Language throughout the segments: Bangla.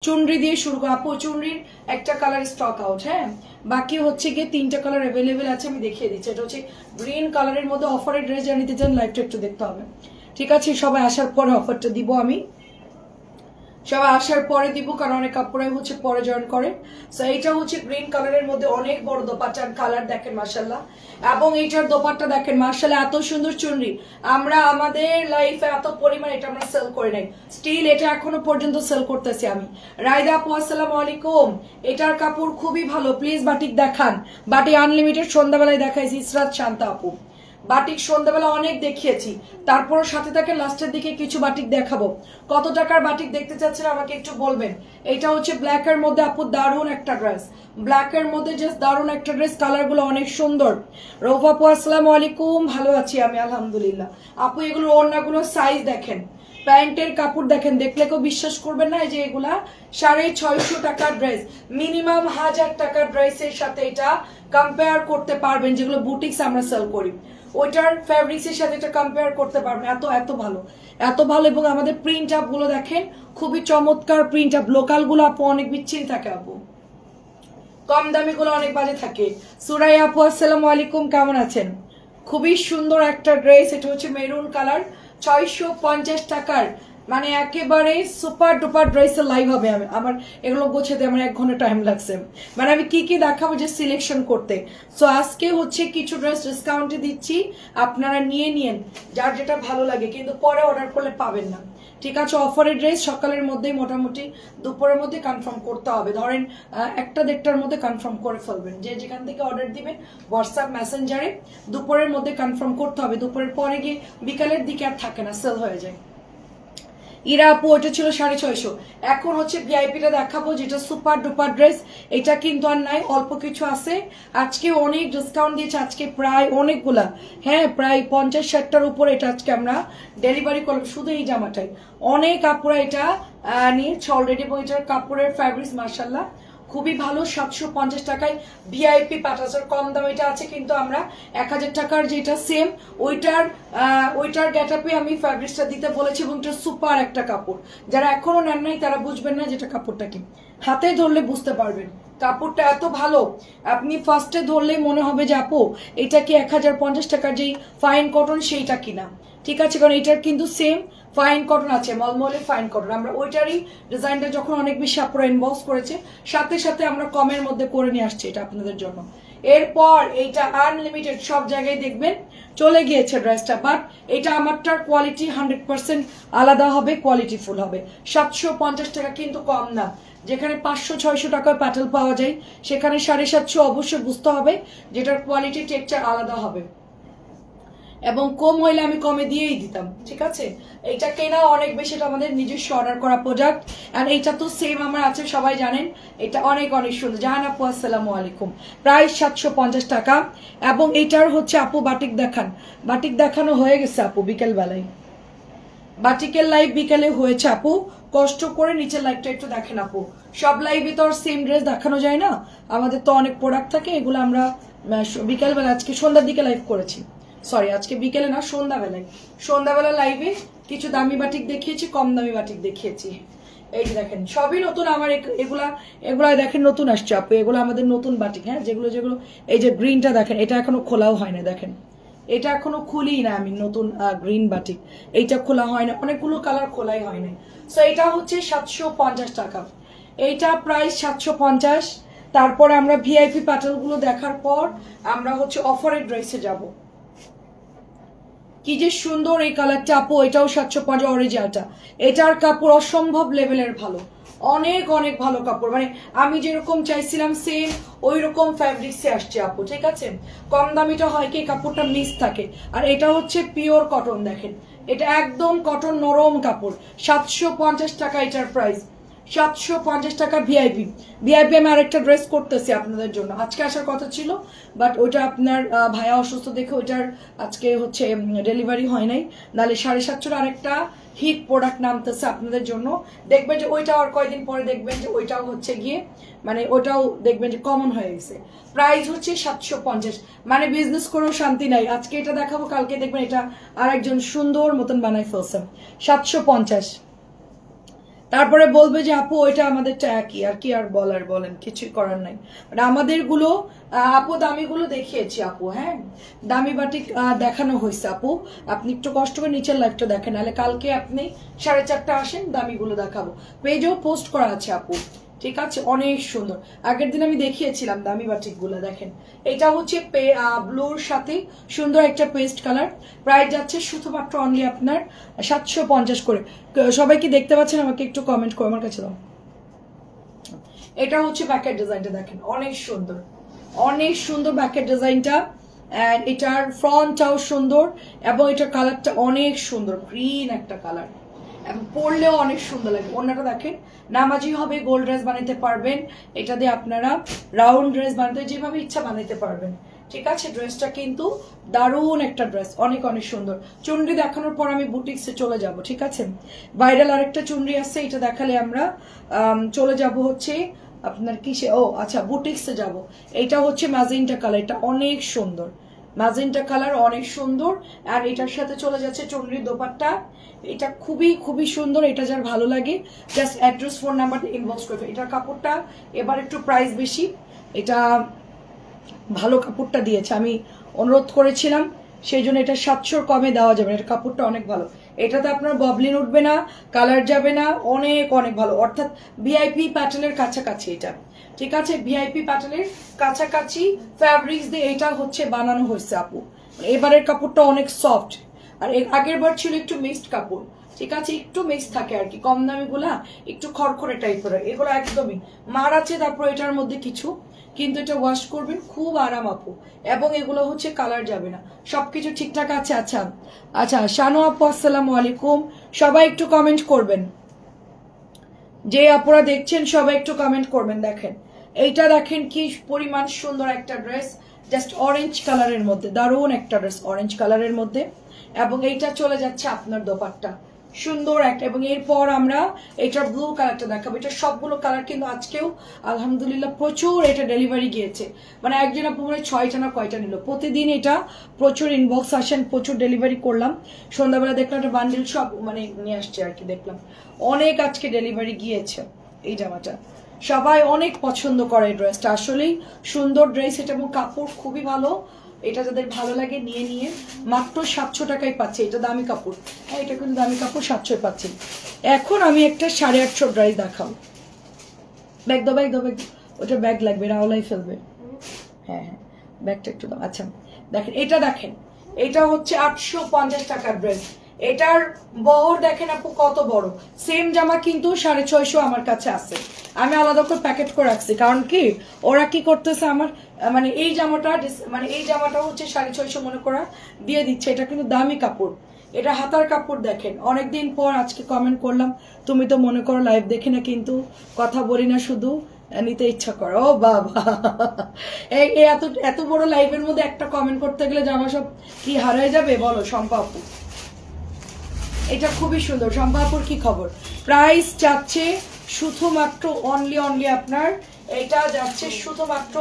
চুনরি দিয়ে শুরু করব আপু। চুনরির একটা কালার স্টক আউট, হ্যাঁ, বাকি হচ্ছে গিয়ে তিনটা কালার অ্যাভেলেবেল আছে, আমি দেখিয়ে দিচ্ছি। এটা হচ্ছে গ্রিন কালারের মধ্যে অফারের ড্রেস, যা নিতে চান লাইভটা একটু দেখতে হবে, ঠিক আছে? সবাই আসার পরে অফারটা দিব, আমি সবাই আসার পরে দিব, কারণ অনেক কাপড়াই হচ্ছে পরে জয়েন করে। সো এইটা হচ্ছে গ্রিন কালারের মধ্যে অনেক বড় দোপাট্টার কালার দেখেন মাশাআল্লাহ, এবং এইটার দোপাট্টা দেখেন মাশাআল্লাহ, এত সুন্দর চুনরি। আমরা আমাদের লাইফে এত পরিমাণ এটা আমরা সেল করে নাই, স্টিল এটা এখনো পর্যন্ত সেল করতেছি আমি। রায়দা আপু আসসালামু আলাইকুম, এটার কাপড় খুবই ভালো, প্লিজ বাটিক দেখান। বাটিক আনলিমিটেড সন্ধ্যাবেলায় দেখাইছি, ইসরাত শান্তা আপু। বাটিক সন্ধ্যাবেলা অনেক দেখিয়েছি, তারপর সাথে থাকে লাস্টের দিকে কিছু বাটিক দেখাবো। কত টাকার বাটিক দেখতে চাচ্ছেন আমাকে একটু বলবেন। এটা হচ্ছে ব্ল্যাক এর মধ্যে আপু, দারুণ একটা ড্রেস, ব্ল্যাক এর মধ্যে জাস্ট দারুণ একটা ড্রেস, কালার গুলো অনেক সুন্দর। রৌফ আপু আসসালামু আলাইকুম, ভালো আছি আমি আলহামদুলিল্লাহ। আপু এগুলো ওড়নাগুলো সাইজ দেখেন, প্যান্টের কাপড় দেখেন, দেখলে কেউ বিশ্বাস করবেন না যে এগুলা 650 টাকার ড্রেস, মিনিমাম 1000 টাকার ড্রেসের সাথে এটা কম্পেয়ার করতে পারবেন, যেগুলো বুটিক্স আমরা সেল করি ওইটার ফ্যাব্রিক্স এর সাথে এটা কম্পেয়ার করতে পারবেন। এত এত ভালো, এত ভালো। এবং আমাদের প্রিন্ট আপ গুলো দেখেন, খুবই চমৎকার প্রিন্ট আপ। লোকাল গুলো আপু অনেক বিচ্ছিরি থাকে আপু, কম দামি গুলো অনেক বাজে থাকে। সুরাই আপু আসসালামু আলাইকুম, কেমন আছেন? খুবই সুন্দর একটা ড্রেস, এটা হচ্ছে মেরুন কালার, 650 টাকার, মানে একেবারে সুপার ডুপার ড্রেসের লাইভ হবে। আমার এগুলো গোছাতে আমার 1 ঘন্টা টাইম লাগছে, মানে আমি কি কি দেখাবো যে সিলেকশন করতে। সো আজকে হচ্ছে কিছু ড্রেস ডিসকাউন্টে দিচ্ছি, আপনারা নিয়ে নিন যার যেটা ভালো লাগে, কিন্তু পরে অর্ডার করলে পাবেন না, ঠিক আছে? অফারের ড্রেস সকালের মধ্যেই মোটামুটি দুপুরের মধ্যে কনফার্ম করতে হবে, ধরেন 1টা-1:30টার মধ্যে কনফার্ম করে ফেলবেন। যে যেখান থেকে অর্ডার দিবেন হোয়াটসঅ্যাপ মেসেঞ্জারে দুপুরের মধ্যে কনফার্ম করতে হবে, দুপুরের পরে গিয়ে বিকালের দিকে আর থাকে না, সেল হয়ে যায়। ইরা আপু ওটা ছিল 650, এখন হচ্ছে ভিআইপিটা দেখাবো, যেটা সুপার ডুপার ড্রেস। এটা কিন্তু আর নাই, অল্প কিছু আছে। আজকে অনেক ডিসকাউন্ট দিয়েছে, আজকে প্রায় অনেকগুলা, হ্যাঁ প্রায় 50-60টার উপর এটা আজকে আমরা ডেলিভারি করলাম, শুধু এই জামাটাই। অনেক কাপড় এটা নিয়েছে অলরেডি, এবং এটার কাপড়ের ফ্যাব্রিক্স মাশাআল্লাহ খুবই ভালো। 750 টাকায় ভিআইপি পাটাচার, কম দাম এটা আছে, কিন্তু আমরা 1000 টাকার যেটা সেম ওইটার গ্যাটাপে আমি ফ্যাব্রিক্সটা দিতে বলেছি, এবং এটা সুপার একটা কাপড়। যারা এখনো নেন নাই তারা বুঝবেন না যেটা কাপড়টা কি, হাতে ধরলে বুঝতে পারবেন কাপড়টা এত ভালো। আপনি ফার্স্টে ধরলে মনে হবে যে আপু এটা কি 1050 টাকার যেই ফাইন কটন সেইটা কিনা, ঠিক আছে? কারণ এটার কিন্তু সেম ফাইন কটন আছে, মলমলে ফাইন কটন। আমরা ওইটারই ডিজাইনটা যখন অনেক বেশি আপনারা ইনবক্স করেছে, সাথে সাথে আমরা কমের মধ্যে করে নিয়ে আসছি এটা আপনাদের জন্য। এরপর এইটা আনলিমিটেড, সব জায়গায় দেখবেন চলে গিয়েছে ড্রেসটা, বাট এটা আমারটার কোয়ালিটি 100% আলাদা হবে, কোয়ালিটি ফুল হবে। 750 টাকা কিন্তু কম না, যেখানে 500-600 টাকায় প্যাটেল পাওয়া যায়, সেখানে 750 অবশ্যই বুঝতে হবে যেটার কোয়ালিটি টেক্সচার আলাদা হবে, এবং কম হইলে আমি কমে দিয়েই দিতাম, ঠিক আছে? এইটা কেনা অনেক বেশি, এটা আমাদের নিজস্ব অর্ডার করা প্রোডাক্ট। আর এইটা তো সেম আমার আছে, সবাই জানেন। এটা অনেক অনেক সুন্দর। জাহান আপু আসসালামু আলাইকুম, প্রাইস 750 টাকা। এবং এইটার হচ্ছে আপু বাটিক দেখান, বাটিক দেখানো হয়ে গেছে আপু বিকেল বেলায়, বাটিকের লাইভ বিকেলে হয়েছে আপু, কষ্ট করে নিচের লাইভটা একটু দেখেন আপু। সব লাইভে তো আর সেম ড্রেস দেখানো যায় না, আমাদের তো অনেক প্রোডাক্ট থাকে, এগুলো আমরা বিকেল বেলা, আজকে সন্ধ্যার দিকে লাইভ করেছি, সরি আজকে বিকেলে না সন্ধ্যাবেলা লাইভে কিছু দামি বাটিক দেখিয়েছি, কম দামি বাটিক দেখিয়েছি। এই যে দেখেন সবই নতুন আমার, এগুলা দেখেন নতুন আসছে আপু, এগুলো আমাদের নতুন বাটিক, হ্যাঁ যেগুলো এই যে গ্রিনটা দেখেন, এটা এখনো খোলাও হয় না, দেখেন এটা এখনো খুলি না আমি, নতুন গ্রিন বাটিক, এইটা খোলা হয় না, অনেকগুলো কালার খোলাই হয় না। সো এটা হচ্ছে 750 টাকা, এইটা প্রাইস 750। তারপরে আমরা ভিআইপি প্যাটার্ন গুলো দেখার পর আমরা হচ্ছে অফারের ড্রেসে যাব। কি যে সুন্দর এই কালারটা আপু, এটাও 750 অরিজিনালটা। এটার কাপড় অসম্ভব লেভেলের ভালো, অনেক অনেক ভালো কাপড়, মানে আমি যেরকম চাইছিলাম সেম ওই রকম ফ্যাব্রিক্সে আসছে আপু, ঠিক আছে? কম দামিটা হয় কি কাপড়টা মিক্স থাকে, আর এটা হচ্ছে পিওর কটন, দেখেন এটা একদম কটন নরম কাপড়। 750 টাকা এটার প্রাইস, 750 টাকা ভিআইপি। আমি আরেকটা ড্রেস করতেছি আপনাদের জন্য, আজকে আসার কথা ছিল, বাট ওইটা আপনার ভাইয়া অসুস্থ দেখে ওইটার আজকে হচ্ছে ডেলিভারি হয় নাই, নাহলে 750 আরেকটা হিট প্রোডাক্ট নামতেছে আপনাদের জন্য। দেখবেন যে ওইটাও আর কয়েকদিন পরে দেখবেন যে ওইটাও হচ্ছে গিয়ে, মানে ওইটাও দেখবেন যে কমন হয়ে গেছে। প্রাইস হচ্ছে 750, মানে বিজনেস করেও শান্তি নাই। আজকে এটা দেখাবো, কালকে দেখবেন এটা আর একজন সুন্দর মতন বানাই ফেলছে। 750 তারপরে বলবে যে আপু ওইটা আমাদেরটা একই, আর কি আর বলার, বলেন, কিছুই করার নাই। মানে আমাদের গুলো আপু দামিগুলো দেখিয়েছি আপু, হ্যাঁ দামি বাটিক দেখানো হয়েছে আপু। আপনি একটু কষ্ট করে নিচের লাইভটা দেখেন, নাহলে কালকে আপনি 4:30 আসেন, দামিগুলো দেখাবো। পেজেও পোস্ট করা আছে আপু, ঠিক আছে, অনেক সুন্দর। আগের দিন আমি দেখিয়েছিলাম দামি বাটিক গুলো, দেখেন এটা হচ্ছে ব্লুর সাথে সুন্দর একটা পেস্ট কালার। প্রাইস যাচ্ছে শুধুমাত্র অনলি আপনার 750 করে। সবাই কি দেখতে পাচ্ছেন? আমাকে একটু কমেন্ট করে আমার কাছে দাও। এটা হচ্ছে ব্যাকের ডিজাইনটা, দেখেন অনেক সুন্দর, অনেক সুন্দর ব্যাকের ডিজাইনটা। এন্ড এটার ফ্রন্টটাও সুন্দর এবং এটার কালারটা অনেক সুন্দর, গ্রিন একটা কালার, এবং পরলেও অনেক সুন্দর লাগে। অন্যটা দেখেন, নামাজি হবে, গোল্ড ড্রেস বানাতে পারবেন, এটা দিয়ে আপনারা রাউন্ড ড্রেস বানাতে যেভাবে ইচ্ছা বানাতে পারবেন, ঠিক আছে। ড্রেসটা কিন্তু দারুণ একটা ড্রেস, অনেক অনেক সুন্দর। চুনরি দেখানোর পর আমি বুটিক্সে চলে যাব, ঠিক আছে। ভাইরাল আরেকটা চুনরি আছে, এটা দেখালে আমরা চলে যাব হচ্ছে আপনার কিসে, ও আচ্ছা বুটিক্সে যাব। এটা হচ্ছে ম্যাজেন্টা কালার, এটা অনেক সুন্দর, ম্যাজেন্টা কালার অনেক সুন্দর। আর এটার সাথে চলে যাচ্ছে চুনরির দোপাট্টা, এটা খুবই খুবই সুন্দর। এটা যার ভালো লাগে just address phone number inbox করবে। এটার কাপড়টা এবার একটু প্রাইস বেশি, এটা ভালো কাপড়টা দিয়েছে, আমি অনুরোধ করেছিলাম, সেই জন্য এটা 700 কমে দেওয়া যাবে। এটার কাপড়টা অনেক ভালো, এটাতে আপনার ববলিন উঠবে না, কালার যাবে না, অনেক অনেক ভালো, অর্থাৎ ভিআইপি প্যাটার্নের কাছাকাছি এটা, ঠিক আছে। ভিআইপি প্যাটার্নের কাছাকাছি ফ্যাব্রিক্স দিয়ে এটা হচ্ছে বানানো হয়েছে আপু। এবারের কাপড়টা অনেক সফট, আর আগের বার ছিল একটু মিক্সড কাপড়, ঠিক আছে, একটু মিক্স থাকে আর কি, কম দামি গুলা একটু খড়খড়ে টাইপের, এগুলো একদমই মার আছে। তারপর এটার মধ্যে কিছু, কিন্তু এটা ওয়াশ করবেন খুব আরাম আপু, এবং এগুলো হচ্ছে কালার যাবে না, সবকিছু ঠিকঠাক আছে। আচ্ছা আচ্ছা, শানু আপু আসসালামু আলাইকুম, সবাই একটু কমেন্ট করবেন, যে আপুরা দেখছেন সবাই একটু কমেন্ট করবেন। দেখেন এইটা, দেখেন কি পরিমাণ সুন্দর একটা ড্রেস, জাস্ট অরেঞ্জ কালারের মধ্যে, দারুণ একটা ড্রেস অরেঞ্জ কালারের মধ্যে, এবং এইটা চলে যাচ্ছে আপনার দোপাট্টা সুন্দর একটা। এবং এরপর আমরা এটার ব্লু কালারটা দেখাবো। এটা সবগুলো কালার কিন্তু আজকেও আলহামদুলিল্লাহ প্রচুর এটা ডেলিভারি গিয়েছে, মানে একজন আপু মনে 6টা না কয়টা নিল, প্রতিদিন এটা প্রচুর ইনবক্স আসেন, প্রচুর ডেলিভারি করলাম। সন্ধ্যাবেলা দেখলাম একটা বান্ডিল সব মানে নিয়ে আসছে আর কি, দেখলাম অনেক আজকে ডেলিভারি গিয়েছে। এই জামাটা সবাই অনেক পছন্দ করে, ড্রেসটা আসলেই সুন্দর ড্রেস এটা, এবং কাপড় খুবই ভালো। এটা যাদের ভালো লাগে নিয়ে নিয়ে মাত্র 700 টাকায় পাচ্ছে, এটা দামি কাপড়, হ্যাঁ এটা কিন্তু দামি কাপড়, 700 পাচ্ছি। এখন আমি একটা 850 ড্রেস দেখাও, ব্যাগ দাও ব্যাগ দাও ব্যাগ, ওটা ব্যাগ লাগবে, রাওলাই ফেলবে, হ্যাঁ হ্যাঁ ব্যাগটা একটু দাও। আচ্ছা দেখেন এটা, দেখেন এটা হচ্ছে 850 টাকার ড্রেস, এটার বহর দেখেন আপু কত বড়। সেম জামা কিন্তু 650 আমার কাছে আছে, আমি আলাদা করে প্যাকেট করে রাখছি, কারণ কি ওরা কি করতেছে আমার মানে এই জামাটা, মানে এই জামাটা হচ্ছে 650 মনে করা দিয়ে দিচ্ছে। এটা কিন্তু দামি কাপড়, এটা হাতার কাপড়। দেখেন অনেকদিন পর আজকে কমেন্ট করলাম, তুমি তো মনে করো লাইভ দেখে না, কিন্তু কথা বলি না, শুধু নিতে ইচ্ছা করে। ও বাবা, এত এত বড় লাইভের মধ্যে একটা কমেন্ট করতে গেলে জামা সব কি হারায় যাবে বলো শম্পা আপু। এটা খুবই সুন্দর। শম্পা আপুর কি খবর? প্রাইস যাচ্ছে শুধুমাত্র অনলি আপনার, এটা যাচ্ছে শুধুমাত্র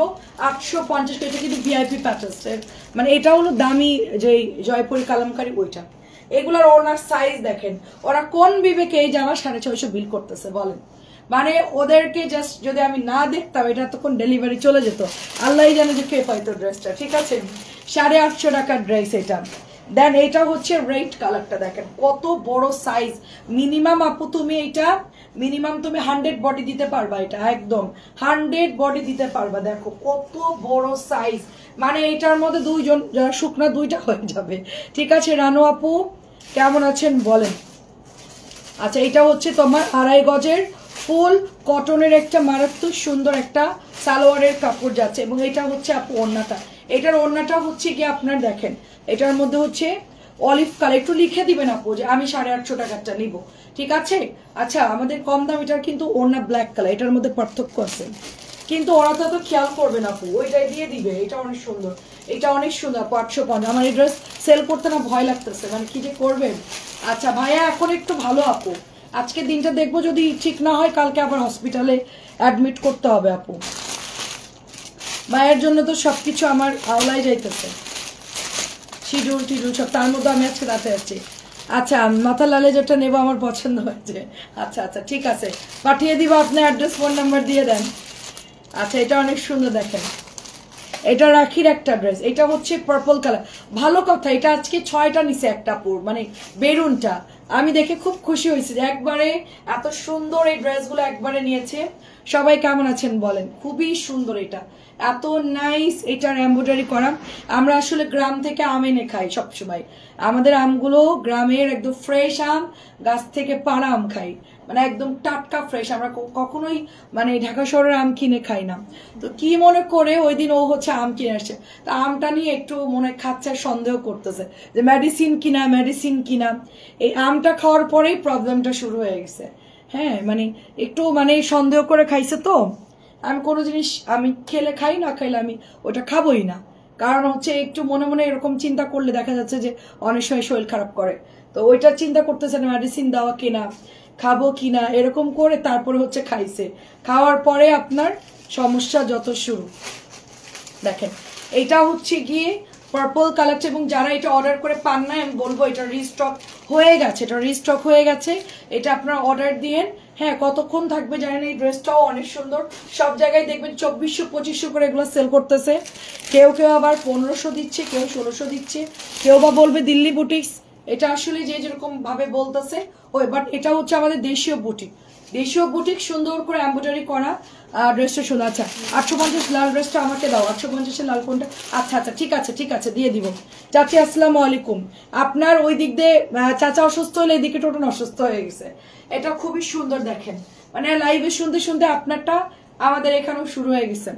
850। এটা কিন্তু ভিআইপি প্যাটার্ন, মানে এটা হলো দামি যে জয়পুরি কালামকারী ওইটা। এগুলার ওনার সাইজ দেখেন, ওরা কোন বিবেকে এই জামা 650 বিল করতেছে বলেন। মানে ওদেরকে জাস্ট যদি আমি না দেখতাম, এটা তখন ডেলিভারি চলে যেত, আল্লাহ জানে যে কে পাইতো ড্রেসটা, ঠিক আছে। 850 টাকার ড্রেস এটা। দেন এটা হচ্ছে রেড কালারটা, দেখেন কত বড় সাইজ। মিনিমাম আপু তুমি এটা মিনিমাম তুমি 100 বডি দিতে পারবা, এটা একদম 100 বডি দিতে পারবা। দেখো কত বড় সাইজ, মানে এটার মধ্যে দুইজন যারা শুকনা দুইটা হয়ে যাবে, ঠিক আছে। রানু আপু কেমন আছেন বলেন। আচ্ছা এটা হচ্ছে তোমার 2.5 গজের ফুল কটনের একটা মারাত্মক সুন্দর একটা সালোয়ারের কাপড় যাচ্ছে, এবং এটা হচ্ছে আপু ওড়নাটা। এটার ওড়নাটা হচ্ছে কি আপনার দেখেন, এটার মধ্যে হচ্ছে অলিভ কালার, একটু লিখে দিবেন আপু যে আমি 850 টাকারটা নিব, ঠিক আছে। আচ্ছা আমাদের কম দাম, এটার কিন্তু ওড়না ব্ল্যাক কালার, এটার মধ্যে পার্থক্য আছে, কিন্তু ওরা তো খেয়াল করবে না আপু, ওইটাই দিয়ে দিবে। এটা অনেক সুন্দর, এটা অনেক সুন্দর আপু, 850। আমার এই ড্রেস সেল করতে না ভয় লাগতেছে, মানে কি যে করবেন। আচ্ছা ভাইয়া এখন একটু ভালো আপু, আজকে দিনটা দেখবো, যদি ঠিক না হয় কালকে আবার হসপিটালে অ্যাডমিট করতে হবে আপু। ভাইয়ের জন্য তো সবকিছু আমার আওলায় যাইতেছে, শিডিউল টিডিউল সব, তার মধ্যে আমি আজকে রাতে আছি। আচ্ছা মাথা লালে যেটা নেবো আমার পছন্দ হয়েছে। আচ্ছা আচ্ছা ঠিক আছে, পাঠিয়ে দিব, আপনি অ্যাড্রেস ফোন নাম্বার দিয়ে দেন। আচ্ছা এটা অনেক সুন্দর, দেখেন এটা রাখির একটা ড্রেস, এটা হচ্ছে পার্পল কালার। ভালো কথা, এটা আজকে 6টা নিচে একটা পুর, মানে বেরুনটা আমি দেখে খুব খুশি হয়েছি যে একবারে এত সুন্দর এই ড্রেসগুলো একবারে নিয়েছে। সবাই কেমন আছেন বলেন, খুবই সুন্দর, এটা এত নাইস, এটার এমব্রয়ডারি করা। আমরা আসলে গ্রাম থেকে আম এনে খাই সবসময়, আমাদের আমগুলো গ্রামের একদম ফ্রেশ আম, গাছ থেকে পাড়া আম খাই, মানে একদম টাটকা ফ্রেশ। আমরা কখনোই মানে ঢাকা শহরের আম কিনে খাই না। তো কি মনে করে ওই দিন ও হচ্ছে আম কিনে আসছে, তা আমটা নিয়ে একটু মনে খাচ্ছে, সন্দেহ করতেছে যে মেডিসিন কিনা মেডিসিন কিনা। এই আমটা খাওয়ার পরেই প্রবলেমটা শুরু হয়ে গেছে। হ্যাঁ মানে একটু মানে সন্দেহ করে খাইছে। তো আমি কোনো জিনিস আমি খেলে খাই, না খাইলে আমি ওটা খাবোই না, কারণ হচ্ছে একটু মনে মনে এরকম চিন্তা করলে দেখা যাচ্ছে যে অনেক সময় শরীর খারাপ করে। তো ওইটা চিন্তা করতেছে না মেডিসিন দেওয়া কিনা, খাবো কিনা, এরকম করে তারপরে হচ্ছে খাইছে। খাওয়ার পরে আপনার সমস্যা যত শুরু। দেখেন এটা হচ্ছে গিয়ে পার্পল কালারটা, এবং যারা এটা অর্ডার করে পান না আমি বলবো এটা রিস্টক হয়ে গেছে, এটা রিস্টক হয়ে গেছে, এটা আপনারা অর্ডার দিয়েন। হ্যাঁ কতক্ষণ থাকবে জানেন, এই ড্রেসটাও অনেক সুন্দর। সব জায়গায় দেখবেন 2400-2500 করে এগুলো সেল করতেছে, কেউ কেউ আবার 1500 দিচ্ছে, কেউ 1600 দিচ্ছে, কেউ বা বলবে দিল্লি বুটিক্স। এটা আসলে যে যেরকম ভাবে বলতেছে ওই, বাট এটা হচ্ছে আমাদের দেশীয় বুটিক, দেশীয় বুটিক, সুন্দর করে এমব্রয়ডারি করা ড্রেসটা সুন্দর। আচ্ছা 850 লাল ড্রেসটা আমাকে দাও, 850 লাল কোনটা? আচ্ছা আচ্ছা ঠিক আছে ঠিক আছে দিয়ে দিব। চাচি আসসালামু আলাইকুম। আপনার ওই দিক দিয়ে চাচা অসুস্থ হলে এদিকে টোটন অসুস্থ হয়ে গেছে। এটা খুবই সুন্দর, দেখেন মানে লাইভে শুনতে শুনতে আপনারটা আমাদের এখানেও শুরু হয়ে গেছে।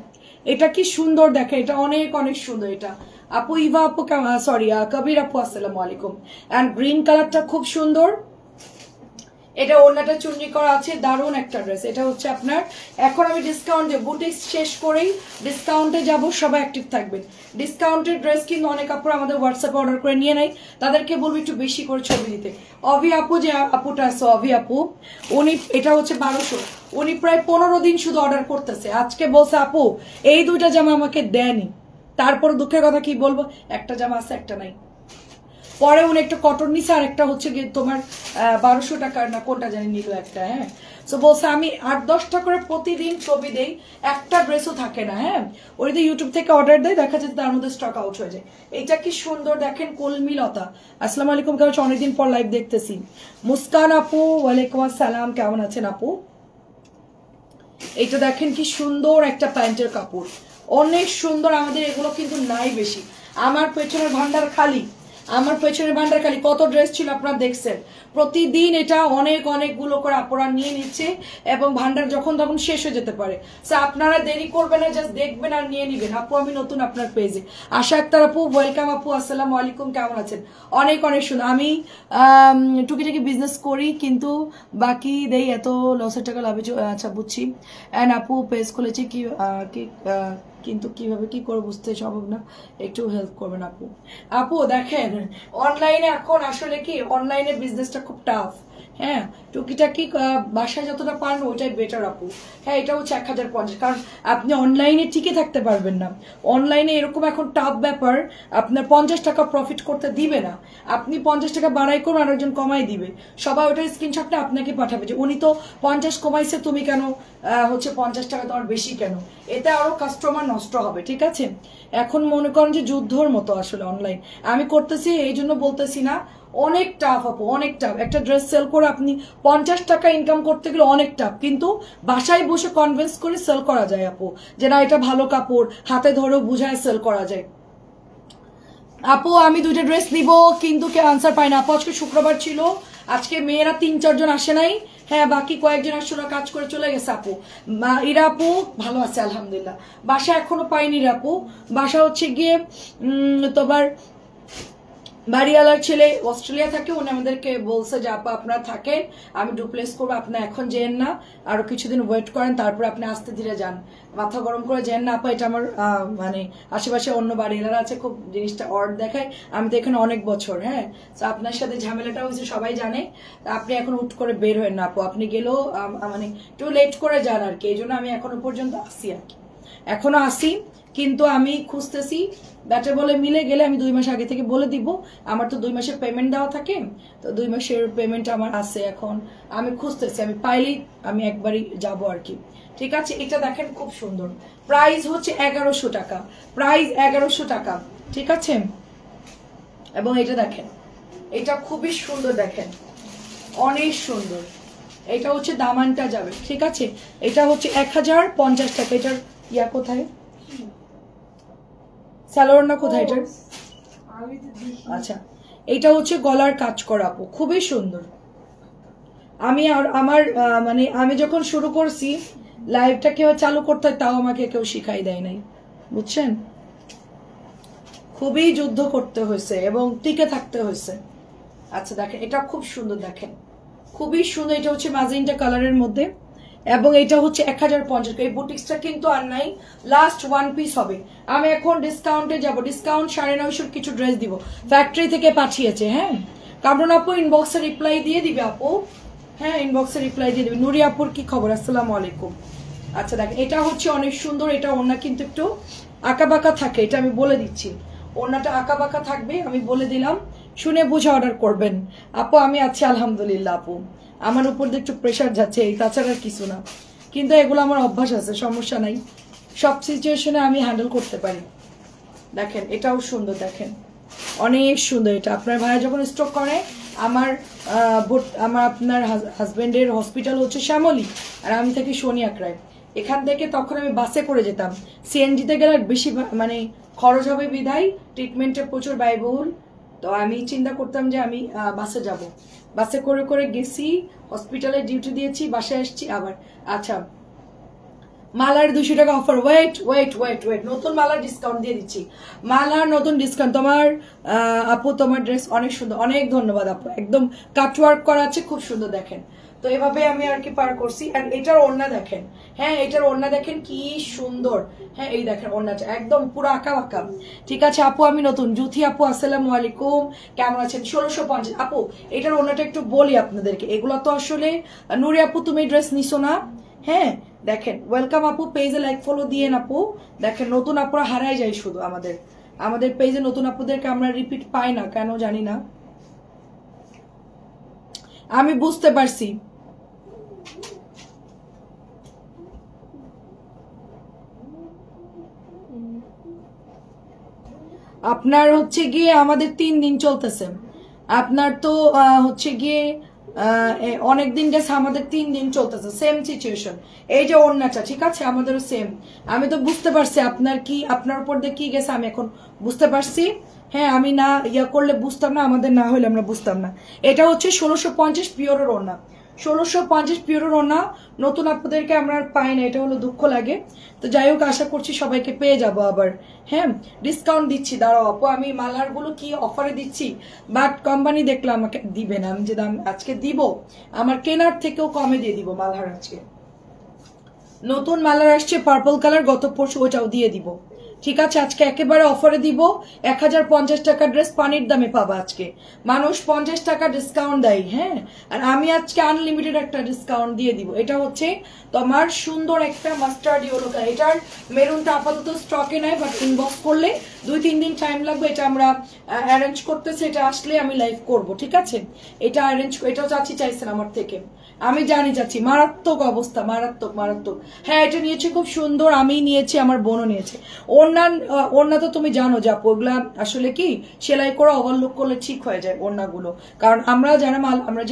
এটা কি সুন্দর দেখেন, এটা অনেক অনেক সুন্দর। এটা আপু ইভা আপু, সরি কবির আপু আসসালামু আলাইকুম। অ্যান্ড গ্রিন কালারটা খুব সুন্দর, এটা ওড়নাটা চুন্নি করা আছে, দারুণ একটা ড্রেস। এটা হচ্ছে আপনার, এখন আমি ডিসকাউন্টে বুটিক শেষ করেই ডিসকাউন্টে যাব, সবাই অ্যাক্টিভ থাকবেন। ডিসকাউন্টের ড্রেস কিন্তু অনেক আপুরা আমাদের হোয়াটসঅ্যাপে অর্ডার করে নিয়ে নেয়, তাদেরকে বলবো একটু বেশি করে ছবি দিতে। অভি আপু, যে আপুটা আছে অভি আপু, উনি এটা হচ্ছে 1200, উনি প্রায় 15 দিন শুধু অর্ডার করতেছে। আজকে বলছে আপু এই দুইটা জামা আমাকে দেয়নি, তারপর দুঃখের কথা কি বলবো, একটা জামা আছে একটা নাই। পরে উনি একটা কটন নিছে, আর একটা হচ্ছে গিয়ে তোমার 1200 টাকার না কোনটা জানি নিল একটা। হ্যাঁ সো বলছে আমি 8-10টা করে প্রতিদিন ছবি দেই, একটা ড্রেসও থাকে না। হ্যাঁ ওই তো ইউটিউব থেকে অর্ডার দেয়, দেখা যাচ্ছে তার মধ্যে স্টক আউট হয়ে যায়। এটা কি সুন্দর দেখেন, কলমি লতা। আসসালামু আলাইকুম, কেমন আছেন? অনেকদিন পর লাইভ দেখতেছি। মুস্কান আপু ওয়ালাইকুম আসসালাম, কেমন আছেন আপু? এটা দেখেন কি সুন্দর একটা প্যান্টের কাপড়, অনেক সুন্দর। আমাদের এগুলো কিন্তু নাই বেশি। আমার পেছনের ভান্ডার খালি, আমার পেছনের ভান্ডার খালি। কত ড্রেস ছিল আপনারা দেখছেন, প্রতিদিন এটা অনেক অনেকগুলো করে আপনারা নিয়ে নিচ্ছে, এবং ভান্ডার যখন তখন শেষ হয়ে যেতে পারে। সো আপনারা দেরি করবেন না, জাস্ট দেখবেন আর নিয়ে নিবেন। আপু আমি নতুন আপনার পেজে। আশা আক্তার আপু ওয়েলকাম আপু, আসসালামু আলাইকুম, কেমন আছেন? অনেক অনেক সুন্দর। আমি টুকিটাকি বিজনেস করি কিন্তু বাকি দেই, এত লসের টাকা লাভে। আচ্ছা বুঝছি। অ্যান্ড আপু পেজ খুলেছি কি কিন্তু কিভাবে কি করে বুঝতে সম্ভব না, একটু হেল্প করবেন আপু। আপু দেখেন অনলাইনে এখন আসলে কি অনলাইনে বিজনেসটা খুব টাফ। হ্যাঁ টুকিটাকি বাসায় যতটা পান ওইটাই বেটার আপু। হ্যাঁ এটা হচ্ছে 1050, কারণ আপনি অনলাইনে টিকে থাকতে পারবেন না। অনলাইনে এরকম এখন টাফ ব্যাপার, আপনার 50 টাকা প্রফিট করতে দিবে না। আপনি 50 টাকা বাড়াই করুন, আরেকজন কমাই দিবে, সবাই ওটার স্ক্রিনশটটা আপনাকে পাঠাবে যে উনি তো 50 কমাইছে, তুমি কেন হচ্ছে 50 টাকা তোমার বেশি কেন? এতে আরো কাস্টমার নষ্ট হবে। ঠিক আছে, এখন মনে করেন যে যুদ্ধর মতো আসলে অনলাইন আমি করতেছি, এই জন্য বলতেছি না, অনেক টাফ আপু, অনেক টাফ। একটা ড্রেস সেল করে আপনি 50 টাকা ইনকাম করতে গেলে অনেক টাফ, কিন্তু বাসায় বসে কনভিন্স করে সেল করা যায় আপু, যে না এটা ভালো কাপড়, হাতে ধরেও বুঝায় সেল করা যায়। আপু আমি 2টা ড্রেস নিব কিন্তু কেউ আনসার পাই না আপু। আজকে শুক্রবার ছিল, আজকে মেয়েরা 3-4 জন আসে নাই। হ্যাঁ বাকি কয়েকজন আসলে কাজ করে চলে গেছে আপু। ইরা আপু ভালো আছে আলহামদুলিল্লাহ। বাসা এখনো পাইনি আপু, বাসা হচ্ছে গিয়ে তোমার বাড়িওয়ালার ছেলে অস্ট্রেলিয়া থাকে, উনি আমাদেরকে বলছে যে আপা আপনারা থাকেন, আমি ডুপ্লেস করবো, আপনার এখন যেন না, আরো কিছুদিন ওয়েট করেন, তারপরে আপনি আস্তে ধীরে যান, মাথা গরম করে যেন না আপা। এটা আমার মানে আশেপাশে অন্য বাড়িওয়ালারা আছে, খুব জিনিসটা অড দেখায়। আমি তো এখানে অনেক বছর, হ্যাঁ তো আপনার সাথে ঝামেলাটা হয়েছে সবাই জানে, আপনি এখন হুট করে বের হয়েন না আপু, আপনি গেলেও মানে একটু লেট করে যান আর কি। এই জন্য আমি এখনো পর্যন্ত আসি আর কি, এখনো আসি। কিন্তু আমি খুঁজতেছি, ব্যাটে বলে মিলে গেলে আমি 2 মাস আগে থেকে বলে দিব। আমার তো 2 মাসের পেমেন্ট দেওয়া থাকে, তো 2 মাসের পেমেন্ট আমার আছে। এখন আমি খুঁজতেছি, আমি পাইলেই আমি একবারই যাব আর কি। ঠিক আছে, এটা দেখেন খুব সুন্দর, প্রাইস হচ্ছে 1100 টাকা, প্রাইস 1100 টাকা। ঠিক আছে, এবং এটা দেখেন, এটা খুবই সুন্দর, দেখেন অনেক সুন্দর। এটা হচ্ছে দামানটা যাবে। ঠিক আছে, এটা হচ্ছে 1050 টাকা। এটার ইয়া কোথায়, সালোয়ার না কোথায় এটার? আচ্ছা, এটা হচ্ছে গলার কাজ করা আপু, খুবই সুন্দর। আমি আর আমার মানে আমি যখন শুরু করছি লাইভটা কেউ চালু করতে হয়, তাও আমাকে কেউ শিখাই দেয় নাই, বুঝছেন? খুবই যুদ্ধ করতে হয়েছে এবং টিকে থাকতে হয়েছে। আচ্ছা দেখেন, এটা খুব সুন্দর, দেখেন খুবই সুন্দর। এটা হচ্ছে ম্যাজেন্টা কালারের মধ্যে, এবং এটা হচ্ছে 1050। এই বুটিক্সটা কিন্তু আর নাই, লাস্ট 1 পিস হবে। আমি এখন ডিসকাউন্টে যাব, ডিসকাউন্ট 950 কিছু ড্রেস দিব, ফ্যাক্টরি থেকে পাঠিয়েছে। হ্যাঁ, কামরুন আপু ইনবক্সে রিপ্লাই দিয়ে দিবে আপু, হ্যাঁ ইনবক্সে রিপ্লাই দিয়ে দিবে। নুরি আপুর কি খবর? আসসালামু আলাইকুম। আচ্ছা দেখেন, এটা হচ্ছে অনেক সুন্দর। এটা ওড়না কিন্তু একটু আঁকাবাঁকা থাকে, এটা আমি বলে দিচ্ছি, ওড়নাটা আঁকাবাঁকা থাকবে, আমি বলে দিলাম, শুনে বুঝে অর্ডার করবেন। আপু আমি আছি আলহামদুলিল্লাহ আপু, আমার উপর দিয়ে একটু প্রেশার যাচ্ছে, এই তাছাড়া কিছু না, কিন্তু এগুলো আমার অভ্যাস আছে, সমস্যা নাই, সব সিচুয়েশনে আমি হ্যান্ডেল করতে পারি। দেখেন এটাও সুন্দর, দেখেন অনেক সুন্দর। এটা আপনার ভাইয়া যখন স্ট্রোক করে, আমার আপনার হাজবেন্ডের হসপিটাল হচ্ছে শ্যামলী, আর আমি থাকি শনিয়াকড়ায়। এখান থেকে তখন আমি বাসে করে যেতাম, সিএনজিতে গেলে বেশি মানে খরচ হবে বিধায়, ট্রিটমেন্টে প্রচুর ব্যয়বহুল, তো আমি চিন্তা করতাম যে আমি বাসে যাব, বাসে করে করে গেছি, হসপিটালে ডিউটি দিয়েছি, বাসায় আসছি আবার। আচ্ছা, মালার 200 টাকা offer, wait wait wait wait, নতুন মালার ডিসকাউন্ট দিয়ে দিচ্ছি, মালার নতুন ডিসকাউন্ট। তোমার আপু তোমার ড্রেস অনেক সুন্দর, অনেক ধন্যবাদ আপু, একদম কাটওয়ার্ক করা আছে, খুব সুন্দর। দেখেন তো এভাবে আমি আর কি পার করছি। আর এটার ওড়না দেখেন, হ্যাঁ এটার ওড়না দেখেন কি সুন্দর, হ্যাঁ এই দেখেন ওড়নাটা একদম পুরো আঁকা বাঁকা। ঠিক আছে আপু, আমি নতুন জুথি আপু, আসসালামু আলাইকুম, কেমন আছেন? 1650 আপু, এটার ওড়নাটা একটু বলি আপনাদেরকে, এগুলো তো আসলে নুরি আপু তুমি ড্রেস নিছো না? হ্যাঁ দেখেন, ওয়েলকাম আপু, পেজে লাইক ফলো দিয়ে আপু। দেখেন নতুন আপুরা হারাই যায় শুধু, আমাদের পেজে নতুন আপুদেরকে আমরা রিপিট পাই না, কেন জানি না। আমি বুঝতে পারছি, আপনার হচ্ছে গিয়ে আমাদের 3 দিন চলতেছে, আপনার তো হচ্ছে গিয়ে অনেকদিন গেছে, আমাদের 3 দিন চলতেছে, সেম সিচুয়েশন। এই যে ওড়নাটা, ঠিক আছে আমাদেরও সেম। আমি তো বুঝতে পারছি আপনার কি, আপনার উপর দিয়ে কি গেছে আমি এখন বুঝতে পারছি। হ্যাঁ, আমি না ইয়া করলে বুঝতাম না, আমাদের না হলে আমরা বুঝতাম না। এটা হচ্ছে 1650 পিওরের ওড়না, 1650 পিওরের ওড়না, নতুন আপনাদেরকে আমরা পাই না, এটা হলো দুঃখ লাগে। তো যাই হোক, আশা করছি সবাইকে পেয়ে যাব আবার। হ্যাঁ, ডিসকাউন্ট দিচ্ছি, দাঁড়াও আপু, আমি মালারগুলো কি অফারে দিচ্ছি, বাট কোম্পানি দেখলাম আমাকে দিবে না, আমি যে দাম আজকে দিব, আমার কেনার থেকেও কমে দিয়ে দিব মালার। আজকে নতুন মালার আসছে পার্পল কালার, গত পরশু, ওটাও দিয়ে দিব। ঠিক আছে, আজকে একেবারে অফারে দিব, 1050 টাকা ড্রেস পানির দামে পাবা আজকে। মানুষ 50 টাকা ডিসকাউন্ট দেয়, হ্যাঁ, আর আমি আজকে আনলিমিটেড একটা ডিসকাউন্ট দিয়ে দিব। এটা হচ্ছে তোমার সুন্দর একটা মাস্টার্ড ইয়েলো কালার, এটার মেরুনটা আপাতত স্টকে নাই, বাট ইনবক্স করলে 2-3 দিন টাইম লাগবে, এটা আমরা অ্যারেঞ্জ করতেছি, এটা আসলে আমি লাইভ করব। ঠিক আছে, এটা অ্যারেঞ্জ, এটাও চাচ্ছি চাইছেন আমার থেকে, আমি জানি চাচ্ছি, মারাত্মক অবস্থা, মারাত্মক মারাত্মক। হ্যাঁ, এটা নিয়েছে খুব সুন্দর, আমি নিয়েছি, আমার বোনও নিয়েছে। ওড়না তো তুমি জানো যে আপু, ওগুলা আসলে কি সেলাই করে ওভারলুক করলে ঠিক হয়ে যায় ওড়নাগুলো, কারণ আমরা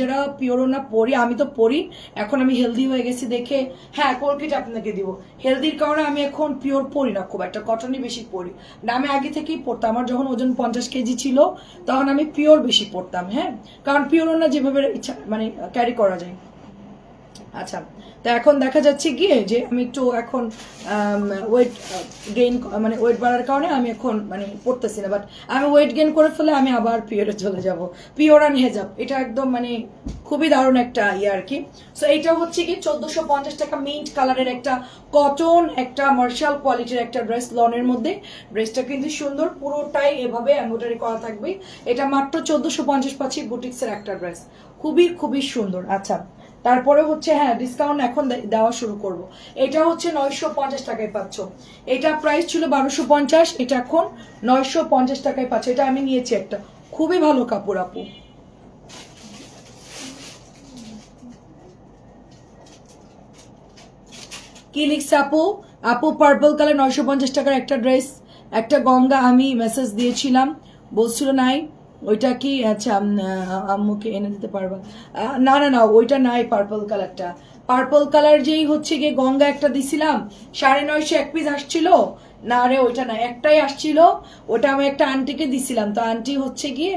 যারা পিওর ওড়না পরি, আমি তো পরি, এখন আমি হেলদি হয়ে গেছি দেখে। হ্যাঁ, কলকিট আপনাকে দিব, হেলদির কারণে আমি এখন পিওর পরি না খুব একটা, কটনই বেশি পরি না। আমি আগে থেকেই পরতাম, আমার যখন ওজন 50 কেজি ছিল তখন আমি পিওর বেশি পরতাম। হ্যাঁ, কারণ পিওর ওড়না যেভাবে ইচ্ছা মানে ক্যারি করা যায়। আচ্ছা, তো এখন দেখা যাচ্ছে গিয়ে যে আমি একটু এখন ওয়েট গেইন, মানে ওয়েট বাড়ার কারণে আমি এখন মানে পড়তেছি না, বাট আমি ওয়েট গেইন করে ফেলে আমি আবার পিওরে চলে যাব। পিওর অ্যান্ড হেজাব, এটা একদম মানে খুবই দারুণ একটা ইয়ে আর কি। সো এইটা হচ্ছে কি 1450 টাকা, মিন্ট কালারের একটা কটন, একটা মার্শাল কোয়ালিটির একটা ড্রেস, লনের মধ্যে। ড্রেসটা কিন্তু সুন্দর, পুরোটাই এভাবে এমব্রয়ডারি করা থাকবে। এটা মাত্র 1450 পাচ্ছি, বুটিক্সের একটা ড্রেস, খুবই খুবই সুন্দর। আচ্ছা, তারপরে হচ্ছে হ্যাঁ ডিসকাউন্ট এখন দেওয়া শুরু করব। এটা হচ্ছে 950 টাকায় পাচ্ছ। এটা প্রাইস ছিল 1250, এটা এখন 950 টাকায় পাচ্ছ। এটা আমি নিয়েছি একটা, খুবই ভালো কাপড় আপু। কি লিখছে আপু? আপু পার্পল কালার 950 টাকার একটা ড্রেস, একটা গঙ্গা আমি মেসেজ দিয়েছিলাম, বলছিল নাই ওইটা কি? আচ্ছা আম্মুকে এনে দিতে পারবা? না না না ওইটা নাই পার্পল কালারটা। পার্পল কালার যেই হচ্ছে গিয়ে গঙ্গা একটা দিছিলাম 950 এক পিস আসছিল না রে, ওইটা না, একটাই আসছিল। ওটা আমি একটা আন্টিকে দিছিলাম, তো আন্টি হচ্ছে গিয়ে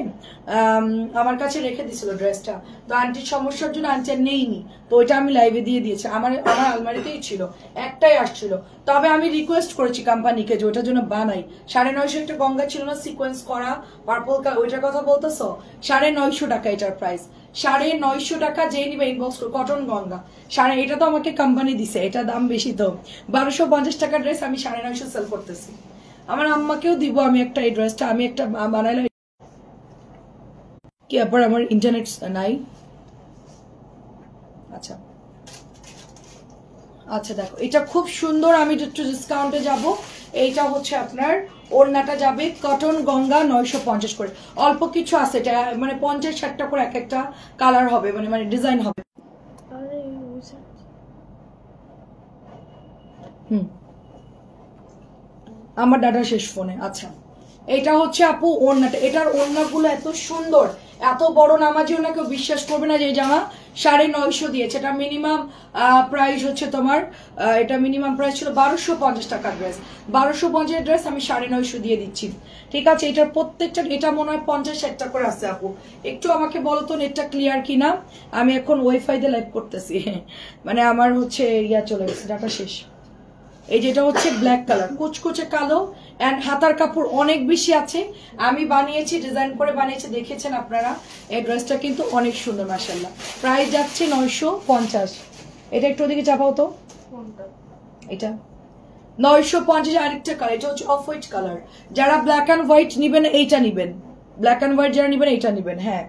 আমার কাছে রেখে দিছিল ড্রেসটা, তো আন্টির সমস্যার জন্য আন্টি নেইনি, তো ওইটা আমি লাইভে দিয়ে দিয়েছি। আমার আলমারিতেই ছিল, একটাই আসছিল। তবে আমি রিকোয়েস্ট করেছি কোম্পানিকে যে ওইটার জন্য বানাই। 950 একটা গঙ্গা ছিল না সিকোয়েন্স করা পার্পল কালার, ওইটার কথা বলতেছো? 950 টাকা এটার প্রাইস, 950 টাকা। যেই নিবে ইনবক্স কটন গঙ্গা এটা তো আমাকে কোম্পানি দিছে, এটা দাম বেশি তো। 1250 টাকার ড্রেস আমি 950 সেল করতেছি। আমার আম্মাকেও দিব আমি একটা, এই ড্রেসটা আমি একটা বানাইলাম। কি আবার আমার ইন্টারনেট নাই? আচ্ছা আচ্ছা দেখো এটা খুব সুন্দর, আমি একটু ডিসকাউন্টে যাব। এইটা হচ্ছে আপনার ওড়নাটা যাবে কটন গঙ্গা 950 করে, অল্প কিছু আছে, এটা মানে 50-60টা করে এক একটা কালার হবে, মানে ডিজাইন হবে। আমার ডাটা শেষ ফোনে। আচ্ছা এটা হচ্ছে আপু ওড়নাটা, এটার ওড়নাগুলো এত সুন্দর, এত বড় নামাজি ওড়না, কেউ বিশ্বাস করবে না যে এই জামা 950 দিয়েছে। এটা মিনিমাম প্রাইস হচ্ছে তোমার, এটা মিনিমাম প্রাইস ছিল 1250 টাকার ড্রেস। 1250 ড্রেস আমি 950 দিয়ে দিচ্ছি। ঠিক আছে, এটার প্রত্যেকটা, এটা মনে হয় 50-60টা করে আছে আপু। একটু আমাকে বলো তো নেটটা ক্লিয়ার কিনা, আমি এখন ওয়াইফাই দিয়ে লাইভ করতেছি, মানে আমার হচ্ছে ইয়া চলে গেছে, ডাটা শেষ। এই যেটা হচ্ছে ব্ল্যাক কালার, কুচকুচে কালো, এন্ড হাতার কাপড় অনেক বেশি আছে। আমি বানিয়েছি, ডিজাইন করে বানিয়েছি, দেখেছেন আপনারা। এই ড্রেসটা কিন্তু অনেক সুন্দর মাশাআল্লাহ। প্রাইস যাচ্ছে 950। এটা একটু ওদিকে চাপাও তো, এটা 950। আরেকটা কালার, এটা হচ্ছে অফ হোয়াইট কালার। যারা ব্ল্যাক অ্যান্ড হোয়াইট নিবেন এইটা নিবেন, ব্ল্যাক অ্যান্ড হোয়াইট যারা নিবেন এইটা নিবেন। হ্যাঁ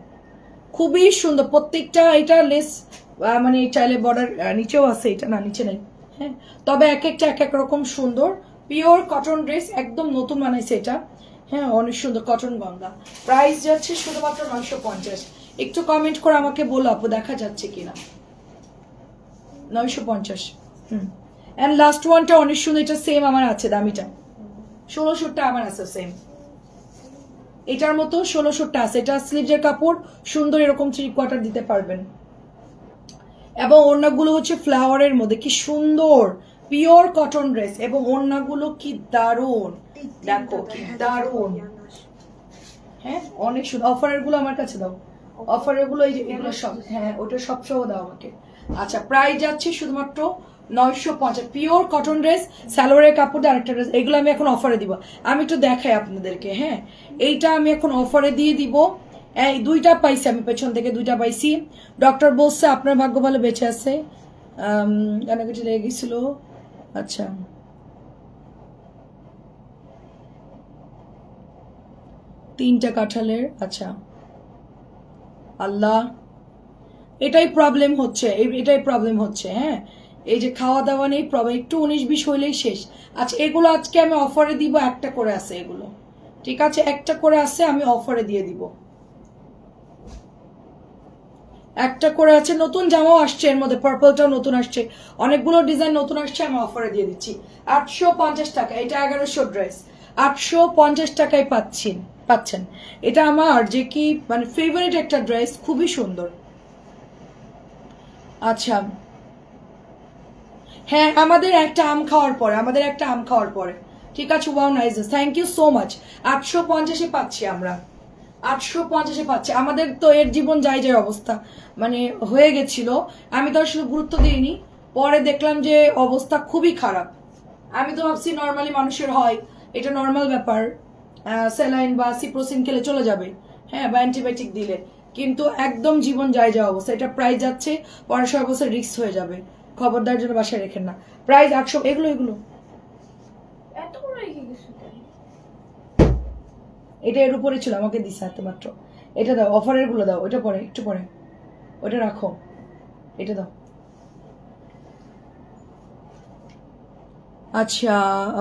খুবই সুন্দর প্রত্যেকটা। এটা লেস মানে চাইলে বর্ডার নিচেও আছে, এটা না নিচে নাই। হ্যাঁ তবে এক একটা এক এক রকম সুন্দর। পিওর কটন ড্রেস, একদম নতুন বানাইছে এটা। হ্যাঁ অনেক সুন্দর কটন গঙ্গা। প্রাইস যাচ্ছে শুধুমাত্র 950। একটু কমেন্ট করে আমাকে বলো আপু দেখা যাচ্ছে কিনা। 950। এন্ড লাস্ট ওয়ানটা অনেক সুন্দর, এটা সেম আমার আছে দামিটা, 1600টা আমার আছে সেম এটার মতো, 1600টা আছে। এটা স্লিভসের কাপড়, সুন্দর এরকম 3/4 দিতে পারবেন। এবং ওড়নাগুলো হচ্ছে ফ্লাওয়ারের মধ্যে, কি সুন্দর পিওর কটন ড্রেস, এবং ওড়নাগুলো কি দারুন, দেখো কি দারুন। হ্যাঁ অনেক সুন্দর। অফারের গুলো আমার কাছে দাও, অফারের গুলো এই যে এগুলো সব, হ্যাঁ ওটা সব সহ দাও আমাকে। আচ্ছা প্রাইস যাচ্ছে শুধুমাত্র 950। পিওর কটন ড্রেস, সালোয়ারের কাপড়, আরেকটা ড্রেস, এগুলো আমি এখন অফারে দিব। আমি একটু দেখাই আপনাদেরকে। হ্যাঁ এইটা আমি এখন অফারে দিয়ে দিব। এই দুইটা পাইছি আমি, পেছন থেকে দুইটা পাইছি। ডক্টর বলছে আপনার ভাগ্য ভালো বেঁচে আছে, কানাকাটি লেগে গেছিল। আচ্ছা তিনটা কাঁঠালের, আচ্ছা আল্লাহ এটাই প্রবলেম হচ্ছে, এটাই প্রবলেম হচ্ছে। হ্যাঁ এই যে খাওয়া দাওয়া নেই প্রবলেম, একটু 19-20 হইলেই শেষ। আচ্ছা এগুলো আজকে আমি অফারে দিব, একটা করে আছে এগুলো, ঠিক আছে একটা করে আছে, আমি অফারে দিয়ে দিব। একটা করে আছে, নতুন জামাও আসছে এর মধ্যে, পার্পলটাও নতুন আসছে, অনেকগুলো ডিজাইন নতুন আসছে, আমি অফারে দিয়ে দিচ্ছি 850 টাকা। এটা 1100 ড্রেস, 850 টাকায় পাচ্ছেন। এটা আমার যে কি মানে ফেভারিট একটা ড্রেস, খুবই সুন্দর। আচ্ছা হ্যাঁ আমাদের একটা আম খাওয়ার পরে, ঠিক আছে। Wow nice, thank you so much. 850-এ পাচ্ছি আমরা, 850-এ পাচ্ছি। আমাদের তো এর জীবন যাই অবস্থা মানে হয়ে গেছিল, আমি তো আসলে গুরুত্ব দিইনি। পরে দেখলাম যে অবস্থা খুবই খারাপ। আমি তো ভাবছি নর্মালি মানুষের হয়, এটা নর্মাল ব্যাপার, স্যালাইন বা সিপ্রোসিন খেলে চলে যাবে, হ্যাঁ বা অ্যান্টিবায়োটিক দিলে, কিন্তু একদম জীবন যায় অবস্থা। এটা প্রাইস যাচ্ছে 15 বছর, রিস্ক হয়ে যাবে, খবরদার জন্য বাসায় রেখেন না। প্রাইস 800। এগুলো এটা এর উপরে ছিল, আমাকে দিছে হাতে মাত্র। এটা দাও, অফারের গুলো দাও, ওইটা পরে একটু পরে, ওটা রাখো। এটা দাও। আচ্ছা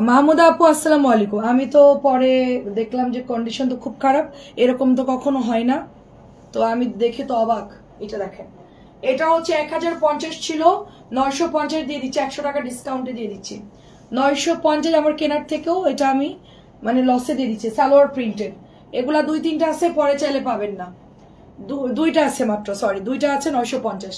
মাহমুদা আপু আসসালামু আলাইকুম। আমি তো পরে দেখলাম যে কন্ডিশন তো খুব খারাপ, এরকম তো কখনো হয় না, তো আমি দেখে তো অবাক। এটা দেখেন, এটা হচ্ছে 1050 ছিল, 950 দিয়ে দিচ্ছি, 100 টাকা ডিসকাউন্টে দিয়ে দিচ্ছি। 950 আমার কেনার থেকেও এটা আমি মানে লসে দিয়ে দিচ্ছি। সালোয়ার প্রিন্টেড, এগুলা 2-3টা আছে, পরে চাইলে পাবেন না। দুইটা আছে মাত্র, সরি দুইটা আছে 950।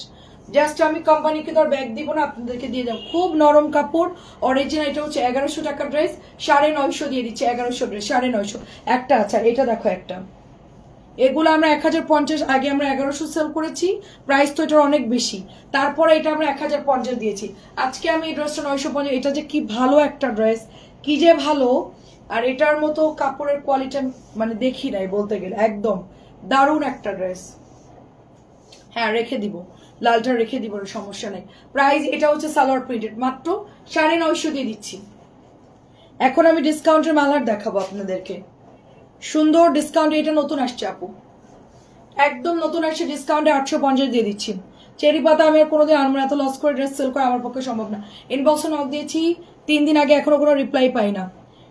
জাস্ট আমি কোম্পানিকে ধর ব্যাগ দিব না, আপনাদেরকে দিয়ে দেবো। খুব নরম কাপড়, অরিজিনাল। এটা হচ্ছে 1100 টাকা ড্রেস, 950 দিয়ে দিচ্ছি। 1100 ড্রেস 950 একটা আছে। আর এটা দেখো একটা, এগুলো আমরা 1050, আগে আমরা 1100 সেল করেছি, প্রাইস তো এটার অনেক বেশি, তারপরে এটা আমরা 1050 দিয়েছি। আজকে আমি এই ড্রেসটা 950। এটা যে কি ভালো একটা ড্রেস, কি যে ভালো। আর এটার মতো কাপড়ের কোয়ালিটি মানে দেখি নাই বলতে গেলে, একদম দারুণ একটা ড্রেস। হ্যাঁ রেখে দিব, লালটা রেখে দিব, সমস্যা নেই। প্রাইস এটা হচ্ছে সালোয়ার প্রিন্টেড, মাত্র 950 দিয়ে দিচ্ছি। এখন আমি ডিসকাউন্টের মালার দেখাবো আপনাদেরকে, সুন্দর ডিসকাউন্ট। এটা নতুন আসছে আপু, একদম নতুন আসছে, ডিসকাউন্টে 850 দিয়ে দিচ্ছি। চেরি পাতা আমি আর কোনোদিন আনবো না, এত লস করে ড্রেস সেল করা আমার পক্ষে সম্ভব না। ইনবক্সে নক দিয়েছি 3 দিন আগে, এখনো কোনো রিপ্লাই পাই না।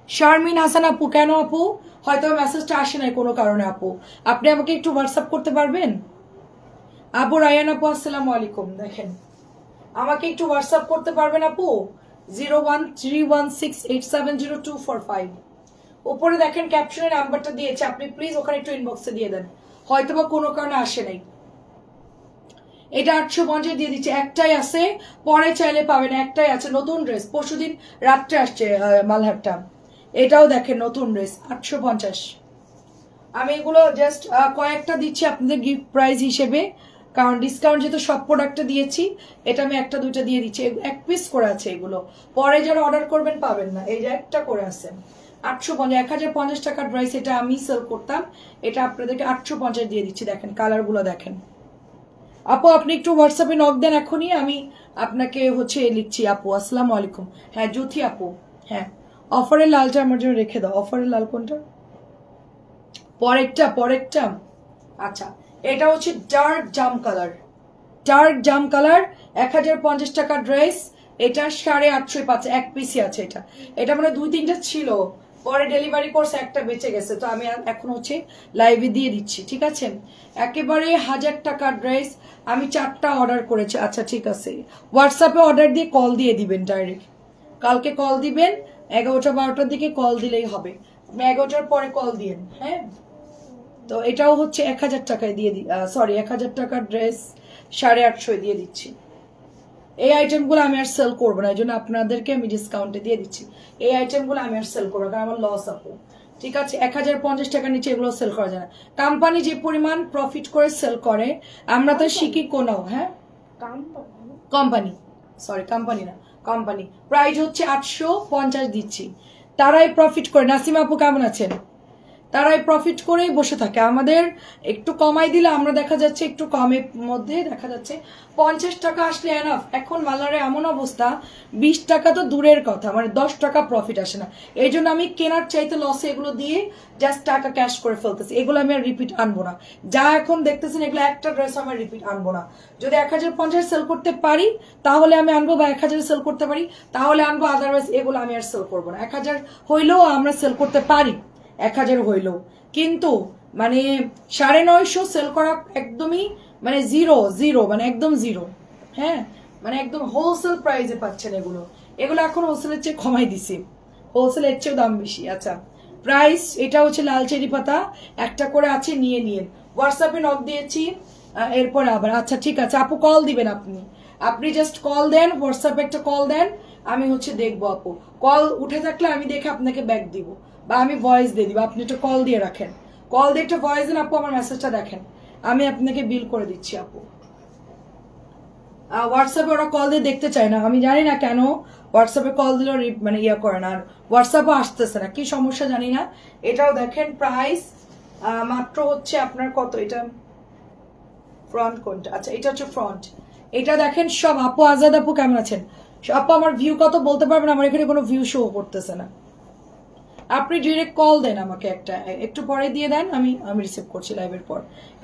শারমিন হাসান আপু, কেন আপু? হয়তো মেসেজটা আসে নাই কোনো কারণে আপু, আপনি আমাকে একটু হোয়াটসঅ্যাপ করতে পারবেন? আবু রায়ান আপু আসসালামু আলাইকুম। দেখেন, আমাকে একটু হোয়াটসঅ্যাপ করতে পারবেন আপু? 0131687025। উপরে দেখেন ক্যাপশনে নাম্বারটা দিয়েছে, আপনি প্লিজ ওখানে একটু ইনবক্সে দিয়ে দেন, হয়তো বা কোনো কারণে আসে নাই। এটা 850 দিয়ে দিচ্ছে, একটাই আছে, পরে চাইলে পাবেন। একটাই আছে, নতুন ড্রেস, পরশুদিন রাত্রে আসছে মালহারটা। এটাও দেখেন নতুন ড্রেস, 850। আমি এগুলো জাস্ট কয়েকটা দিচ্ছি আপনাদের গিফট প্রাইজ হিসেবে, কারণ ডিসকাউন্ট যেহেতু সব প্রোডাক্টে দিয়েছি, এটা আমি 1-2টা দিয়ে দিচ্ছি। 1 পিস করে আছে এগুলো, পরে যারা অর্ডার করবেন পাবেন না। এই যে একটা করে আছে 850, 1050 টাকার ড্রেস, এটা আমি সেল করতাম, এটা আপনাদেরকে 850 দিয়ে দিচ্ছি। দেখেন কালারগুলো দেখেন। আপু আপনি একটু হোয়াটসঅ্যাপে নক দেন এখনই, আমি আপনাকে হচ্ছে লিখছি। আপু আসসালামু আলাইকুম। হ্যাঁ জ্যোতি আপু, হ্যাঁ অফারের লালটা আমার জন্য রেখে দাও। অফারের লাল কোনটা? পরেরটা। আচ্ছা, এটা হচ্ছে ডার্ক জাম কালার, ডার্ক জাম কালার, 1050 টাকা ড্রেস। এটা 850 পাচ্ছে, 1 পিসই আছে। এটা মানে 2-3টা ছিল, পরে ডেলিভারি করছে, একটা বেঁচে গেছে, তো আমি এখন হচ্ছে লাইভে দিয়ে দিচ্ছি, ঠিক আছে? একেবারে 1000 টাকার ড্রেস, আমি 4টা অর্ডার করেছি। আচ্ছা ঠিক আছে, হোয়াটসঅ্যাপে অর্ডার দিয়ে কল দিয়ে দিবেন ডাইরেক্ট, কালকে কল দিবেন 11টা-12টার দিকে কল দিলেই হবে। আপনি 11টার পরে কল দিয়েন, হ্যাঁ? তো এটাও হচ্ছে 1000 টাকায় দিয়ে সরি 1000 টাকার ড্রেস 850 দিয়ে দিচ্ছি। এই আইটেমগুলো আমি আর সেল করবো না, এই জন্য আপনাদেরকে আমি ডিসকাউন্টে দিয়ে দিচ্ছি। এই আইটেমগুলো আমি আর সেল করবো, কারণ আমার লস আপু, ঠিক আছে? 1050 টাকার নিচে এগুলো সেল করা যায় না। কোম্পানি যে পরিমাণ প্রফিট করে সেল করে, আমরা তো শিখি কোনো, হ্যাঁ কোম্পানি, সরি কোম্পানি না, কোম্পানি প্রাইস হচ্ছে 850 দিচ্ছি। তারাই প্রফিট করে। নাসিমা আপু কেমন আছেন? তারাই প্রফিট করেই বসে থাকে। আমাদের একটু কমাই দিলে আমরা দেখা যাচ্ছে একটু কমের মধ্যে দেখা যাচ্ছে 50 টাকা আসলে এনাফ। এখন মালারে এমন অবস্থা, 20 টাকা তো দূরের কথা, মানে 10 টাকা প্রফিট আসে না। এই জন্য আমি কেনার চাইতে লসে এগুলো দিয়ে জাস্ট টাকা ক্যাশ করে ফেলতেছি। এগুলো আমি আর রিপিট আনবো না, যা এখন দেখতেছেন এগুলো একটা ড্রেস আমার রিপিট আনবো না। যদি 1050 সেল করতে পারি তাহলে আমি আনবো, বা 1000 সেল করতে পারি তাহলে আনবো, আদারওয়াইজ এগুলো আমি আর সেল করবো না। 1000 হইলেও আমরা সেল করতে পারি, 1000 হইল, কিন্তু মানে 950 সেল করা একদমই মানে জিরো, মানে একদম জিরো। হ্যাঁ, মানে একদম হোলসেল প্রাইসে পাচ্ছেন এগুলো এখন হোলসেলের চেয়ে কমাই দিছি, হোলসেলের চেয়েও দাম বেশি। আচ্ছা প্রাইস, এটা হচ্ছে লাল চেরি পাতা, একটা করে আছে, নিয়ে নিন। হোয়াটসঅ্যাপে নক দিয়েছি, এরপরে আবার। আচ্ছা ঠিক আছে আপু, কল দিবেন আপনি জাস্ট কল দেন, হোয়াটসঅ্যাপে একটা কল দেন, আমি হচ্ছে দেখবো আপু। কল উঠে থাকলে আমি দেখে আপনাকে ব্যাক দিব, বা আমি ভয়েস দিয়ে দিব। আপনি একটা কল দিয়ে রাখেন, কল দিয়ে একটা ভয়েস দেন আপু, আমার মেসেজটা দেখেন, আমি আপনাকে বিল করে দিচ্ছি আপু। হোয়াটসঅ্যাপে ওরা কল দিয়ে দেখতে চায় না, আমি জানি না কেন। হোয়াটসঅ্যাপে কল দিলেও মানে ইয়ে করে না, আর হোয়াটসঅ্যাপও আসতেছে না, কি সমস্যা জানি না। এটাও দেখেন প্রাইস মাত্র হচ্ছে আপনার কত, এটা ফ্রন্ট কোনটা? আচ্ছা এটা হচ্ছে ফ্রন্ট। এটা দেখেন সব। আপু আজাদ আপু কেমন আছেন? আপু আমার ভিউ কত বলতে পারবেন? আমার এখানে কোনো ভিউ শো করতেছে না। আপনি ডিরেক্ট কল দেন আমাকে, একটু পরে দিয়ে দেন, আমি রিসিভ করছি লাইভের পর।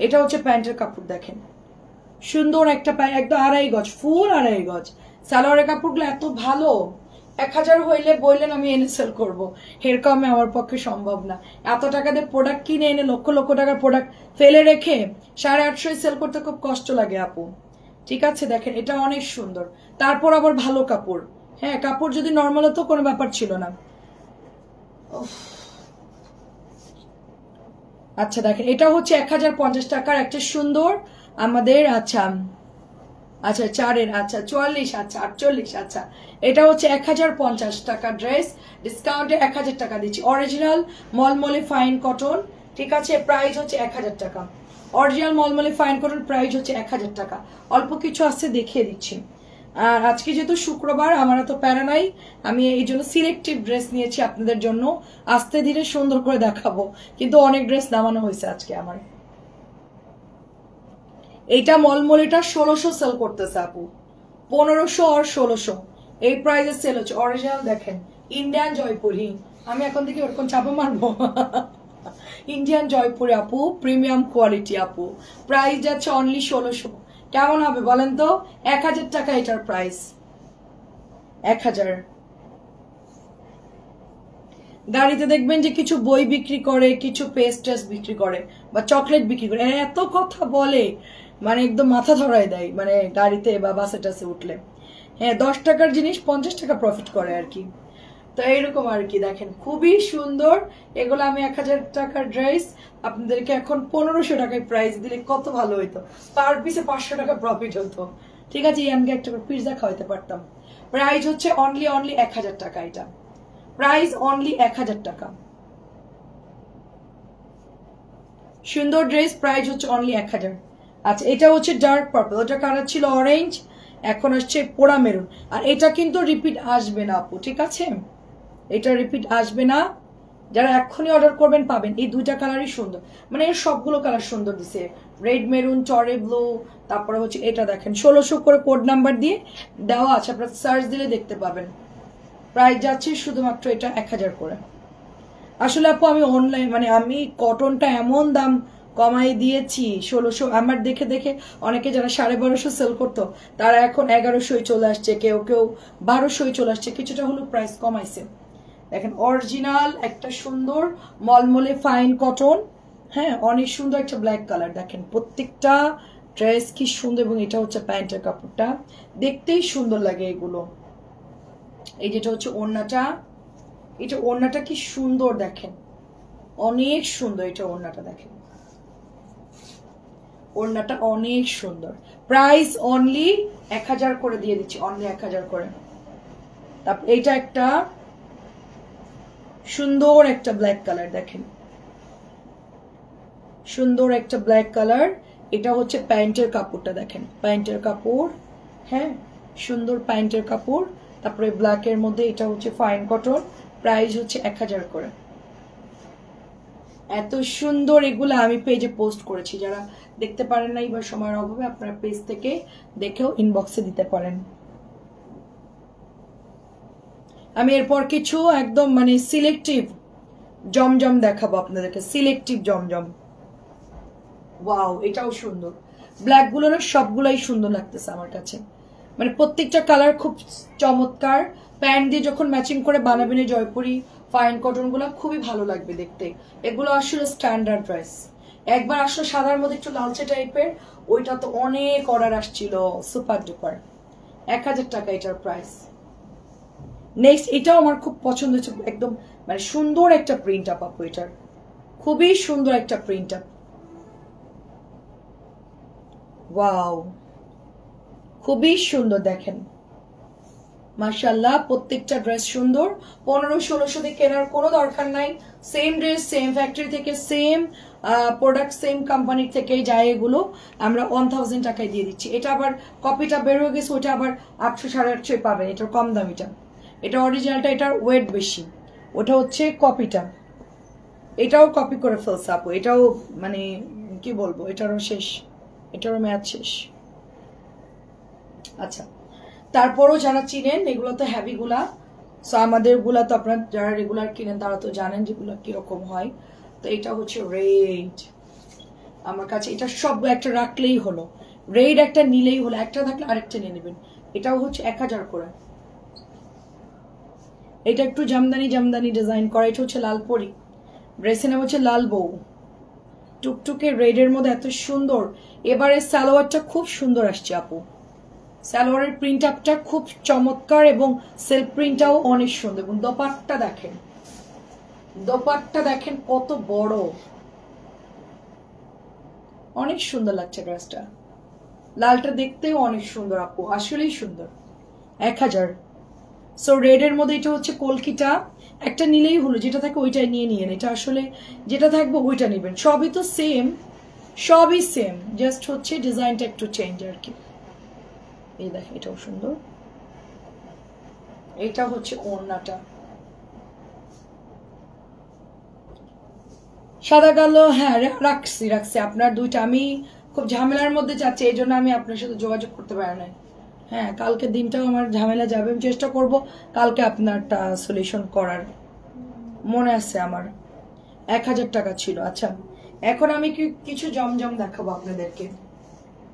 এটা হচ্ছে প্যান্টের কাপড়, দেখেন সুন্দর একটা একদম 2.5 গজ, ফুল 2.5 গজ। সালোয়ারের কাপড়গুলো এত ভালো, 1000 হইলে বললেন আমি এনে সেল করবো, এরকম আমার পক্ষে সম্ভব না। এত টাকা দিয়ে প্রোডাক্ট কিনে এনে লক্ষ লক্ষ টাকার প্রোডাক্ট ফেলে রেখে 850 সেল করতে খুব কষ্ট লাগে আপু। ঠিক আছে, দেখেন এটা অনেক সুন্দর, তারপর আবার ভালো কাপড়। হ্যাঁ, কাপড় যদি নর্মাল হতো কোনো ব্যাপার ছিল না। আচ্ছা দেখেন, এটা হচ্ছে 1050 টাকার একটা সুন্দর আমাদের, আচ্ছা 4-এর, আচ্ছা 44, আচ্ছা 48, আচ্ছা এটা হচ্ছে 1050 টাকা ড্রেস, ডিসকাউন্টে 1000 টাকা দিচ্ছি। অরিজিনাল মলমলে ফাইন কটন, ঠিক আছে, প্রাইস হচ্ছে 1000 টাকা। অরিজিনাল মলমলে ফাইন কটন প্রাইস হচ্ছে 1000 টাকা। অল্প কিছু আসছে দেখিয়ে দিচ্ছি। আর আজকে যেহেতু শুক্রবার, আমার তো প্যারা নাই, আমি এই জন্য সিলেক্টিভ ড্রেস নিয়েছি আপনাদের জন্য, আস্তে ধীরে সুন্দর করে দেখাবো, কিন্তু অনেক ড্রেস নামানো হয়েছে আজকে আমার। এইটা মলমলিটা 1600 সেল করতেছে আপু, 1500 আর 1600 এই প্রাইসে সেল হচ্ছে। অরিজিনাল দেখেন, ইন্ডিয়ান জয়পুরি, আমি এখন থেকে ওরকম চাপা মারবো। ইন্ডিয়ান জয়পুরি আপু, প্রিমিয়াম কোয়ালিটি আপু, প্রাইস যাচ্ছে অনলি 1600। কেমন হবে বলেন তো? 1000 টাকা এটার প্রাইস, 1000। গাড়িতে দেখবেন যে কিছু বই বিক্রি করে, কিছু পেস্ট বিক্রি করে, বা চকলেট বিক্রি করে, এত কথা বলে মানে একদম মাথা ধরায় দেয়, মানে গাড়িতে বা বাসে টাসে উঠলে। হ্যাঁ, 10 টাকার জিনিস 50 টাকা প্রফিট করে আর কি। তো এইরকম আর কি, দেখেন খুবই সুন্দর এগুলো। আমি 1000 টাকার ড্রেস আপনাদেরকে এখন 1500 টাকায় প্রাইস দিলে কত ভালো হইতো, পার পিসে 500 টাকা প্রফিট হতো। ঠিক আছে, ইয়ানকে একটা করে পিৎজা খাওয়াইতে পারতাম। প্রাইস হচ্ছে অনলি 1000 টাকা, এটা প্রাইস অনলি 1000 টাকা। সুন্দর ড্রেস, প্রাইস হচ্ছে অনলি 1000। আচ্ছা, এটা হচ্ছে ডার্ক পার্পল, ওটা কালার ছিল অরেঞ্জ, এখন আসছে পোড়া মেরুন। আর এটা কিন্তু রিপিট আসবে না আপু, ঠিক আছে, এটা রিপিট আসবে না। যারা এখনই অর্ডার করবেন পাবেন। এই দুইটা কালারই সুন্দর, মানে এর সবগুলো কালার সুন্দর দিছে, রেড মেরুন, টরে ব্লু, তারপরে হচ্ছে এটা দেখেন 1600 করে কোড নাম্বার দিয়ে দেওয়া আছে, আপনারা সার্চ দিলে দেখতে পাবেন। প্রাইস যাচ্ছে শুধুমাত্র এটা 1000 করে। আসলে আপু আমি অনলাইন, মানে আমি কটনটা এমন দাম কমাই দিয়েছি 1600, আমার দেখে দেখে অনেকে যারা 1250 সেল করতো তারা এখন 1100 চলে আসছে, কেউ কেউ 1200 চলে আসছে, কিছুটা হলো প্রাইস কমাইছে। দেখেন অরিজিনাল একটা সুন্দর মলমলে ফাইন কটন, হ্যাঁ অনেক সুন্দর একটা ব্ল্যাক কালার, দেখেন প্রত্যেকটা ড্রেস কি সুন্দর, এবং এটা হচ্ছে প্যান্টের কাপড়টা, দেখতেই সুন্দর লাগে এগুলো। এই যেটা হচ্ছে ওড়নাটা, এটা ওড়নাটা কি সুন্দর দেখেন, অনেক সুন্দর এটা ওড়নাটা, দেখেন ওড়নাটা অনেক সুন্দর। প্রাইস অনলি 1000 করে দিয়ে দিচ্ছি, অনলি 1000 করে। তারপর এইটা একটা সুন্দর একটা ব্ল্যাক কালার, দেখেন সুন্দর একটা ব্ল্যাক কালার, এটা হচ্ছে প্যান্টের কাপড়টা, দেখেন প্যান্টের কাপড়, হ্যাঁ সুন্দর প্যান্টের কাপড়। তারপরে ব্ল্যাকের মধ্যে এটা হচ্ছে ফাইন কটন, প্রাইস হচ্ছে 1000 করে। এত সুন্দর এগুলো আমি পেজে পোস্ট করেছি, যারা দেখতে পারেন না এবার সময়ের অভাবে আপনারা পেজ থেকে দেখেও ইনবক্সে দিতে পারেন। আমি এরপর কিছু একদম মানে সিলেক্টিভ জমজম দেখাবো আপনাদেরকে, সিলেক্টিভ জমজম। ওয়াও, এটাও সুন্দর, ব্ল্যাক গুলো না সবগুলাই সুন্দর লাগতেছে আমার কাছে, মানে প্রত্যেকটা কালার খুব চমৎকার। প্যান্ট দিয়ে যখন ম্যাচিং করে বানাবেন জয়পুরি ফাইন কটন গুলো খুবই ভালো লাগবে দেখতে। এগুলো আসলে স্ট্যান্ডার্ড ড্রেস। একবার আসলে সাদার মধ্যে একটু লালচে টাইপের, ওইটা তো অনেক অর্ডার আসছিল, সুপার ডুপার। 1000 টাকা এটার প্রাইস। নেক্সট এটাও আমার খুব পছন্দ হচ্ছে, একদম মানে সুন্দর একটা প্রিন্ট আপ আপু, এটার খুবই সুন্দর একটা প্রিন্ট আপ। ওয়াও, খুবই সুন্দর দেখেন, মাশাআল্লাহ প্রত্যেকটা ড্রেস সুন্দর। 1500-1600 দিয়ে কেনার কোনো দরকার নাই, সেম ড্রেস সেম ফ্যাক্টরি থেকে, সেম প্রোডাক্ট সেম কোম্পানির থেকে যায়, এগুলো আমরা 1000 টাকায় দিয়ে দিচ্ছি। এটা আবার কপিটা বের হয়ে গেছে, ওইটা আবার 800-850 পাবেন, এটার কম দামিটা। এটা অরিজিনালটা, এটার ওয়েট বেশি, ওটা হচ্ছে কপিটা। এটাও কপি করে ফেলছে আপু, এটাও মানে কি বলবো, এটারও শেষ, এটারও ম্যাচ শেষ। আচ্ছা, তারপরও যারা চিনেন এগুলো তো হ্যাভি গুলা, সো আমাদের গুলা তো আপনারা যারা রেগুলার কিনেন তারা তো জানেন যেগুলো কিরকম হয়। তো এটা হচ্ছে রেড, আমার কাছে এটা সব একটা রাখলেই হলো, রেড একটা নিলেই হলো, একটা থাকলে আরেকটা নিয়ে নেবেন। এটাও হচ্ছে 1000 করে। এটা একটু জামদানি জামদানি ডিজাইন করা, এটা হচ্ছে লাল পরি, ড্রেসের নাম হচ্ছে লাল বউ, টুকটুকে রেডের মধ্যে এত সুন্দর। এবারে সালোয়ারটা খুব সুন্দর আসছে আপু, সালোয়ারের প্রিন্ট আপটা খুব চমৎকার এবং সেলফ প্রিন্টটাও অনেক সুন্দর। এবং দোপাট্টা দেখেন, দোপাট্টা দেখেন কত বড়, অনেক সুন্দর লাগছে ড্রেসটা। লালটা দেখতেও অনেক সুন্দর আপু, আসলেই সুন্দর। 1000। সো রেডের মধ্যে এটা হচ্ছে কলকিটা, একটা নিলেই হলো, যেটা থাকে ওইটাই নিয়ে নিয়েন। এটা আসলে যেটা থাকবে ওইটা নেবেন, সবই তো সেম, সবই সেম, জাস্ট হচ্ছে ডিজাইনটা একটু চেঞ্জ আর কি। এই দেখেন এটাও সুন্দর, এটা হচ্ছে ওড়নাটা সাদা কালো। হ্যাঁ রাখছি রাখছি আপনার দুইটা, আমি খুব ঝামেলার মধ্যে যাচ্ছি, এই জন্য আমি আপনার সাথে যোগাযোগ করতে পারি না। হ্যাঁ কালকে দিনটাও আমার ঝামেলা যাবে, আমি চেষ্টা করব কালকে আপনারটা সলিউশন করার। মনে আছে আমার 1000 টাকা ছিল। আচ্ছা এখন আমি কিছু জমজম দেখাবো আপনাদেরকে,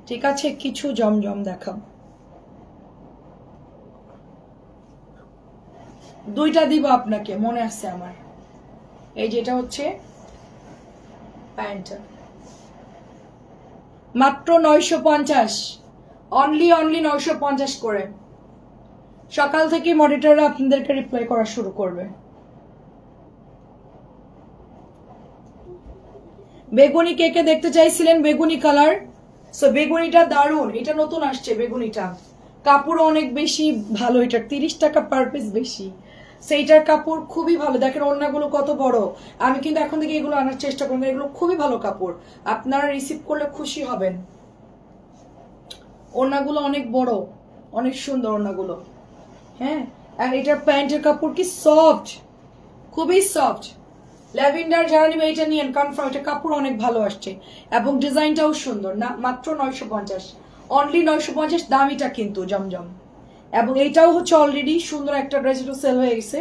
ঠিক আছে? কিছু জমজম দেখাবো, দুইটা দিব আপনাকে, মনে আছে আমার। এই যেটা হচ্ছে প্যান্ট, মাত্র 950, অনলি 950 করে। সকাল থেকে মনিটররা আপনাদেরকে রিপ্লাই করা শুরু করবে। বেগুনি কে কে দেখতে চাইছিলেন? বেগুনি কালার, সো বেগুনিটা দারুন, এটা নতুন আসছে বেগুনিটা, কাপড় অনেক বেশি ভালো, এটার 30 টাকা পার পিস বেশি, সেইটার কাপড় খুবই ভালো। দেখেন ওড়নাগুলো কত বড়, আমি কিন্তু এখন থেকে এগুলো আনার চেষ্টা করবো, এগুলো খুবই ভালো কাপড়, আপনারা রিসিভ করলে খুশি হবেন। ওড়নাগুলো অনেক বড়, অনেক সুন্দর ওড়নাগুলো। হ্যাঁ আর এটার প্যান্টের কাপড় কি সফট, খুবই সফট। ল্যাভেন্ডার যারা নিবে এটা নিয়েন কনফার্ম, এটা কাপড় অনেক ভালো আসছে এবং ডিজাইনটাও সুন্দর। না মাত্র 950, অনলি 950, দামিটা কিন্তু জমজম। এবং এইটাও হচ্ছে অলরেডি সুন্দর একটা ড্রেস, এটা সেল হয়ে গেছে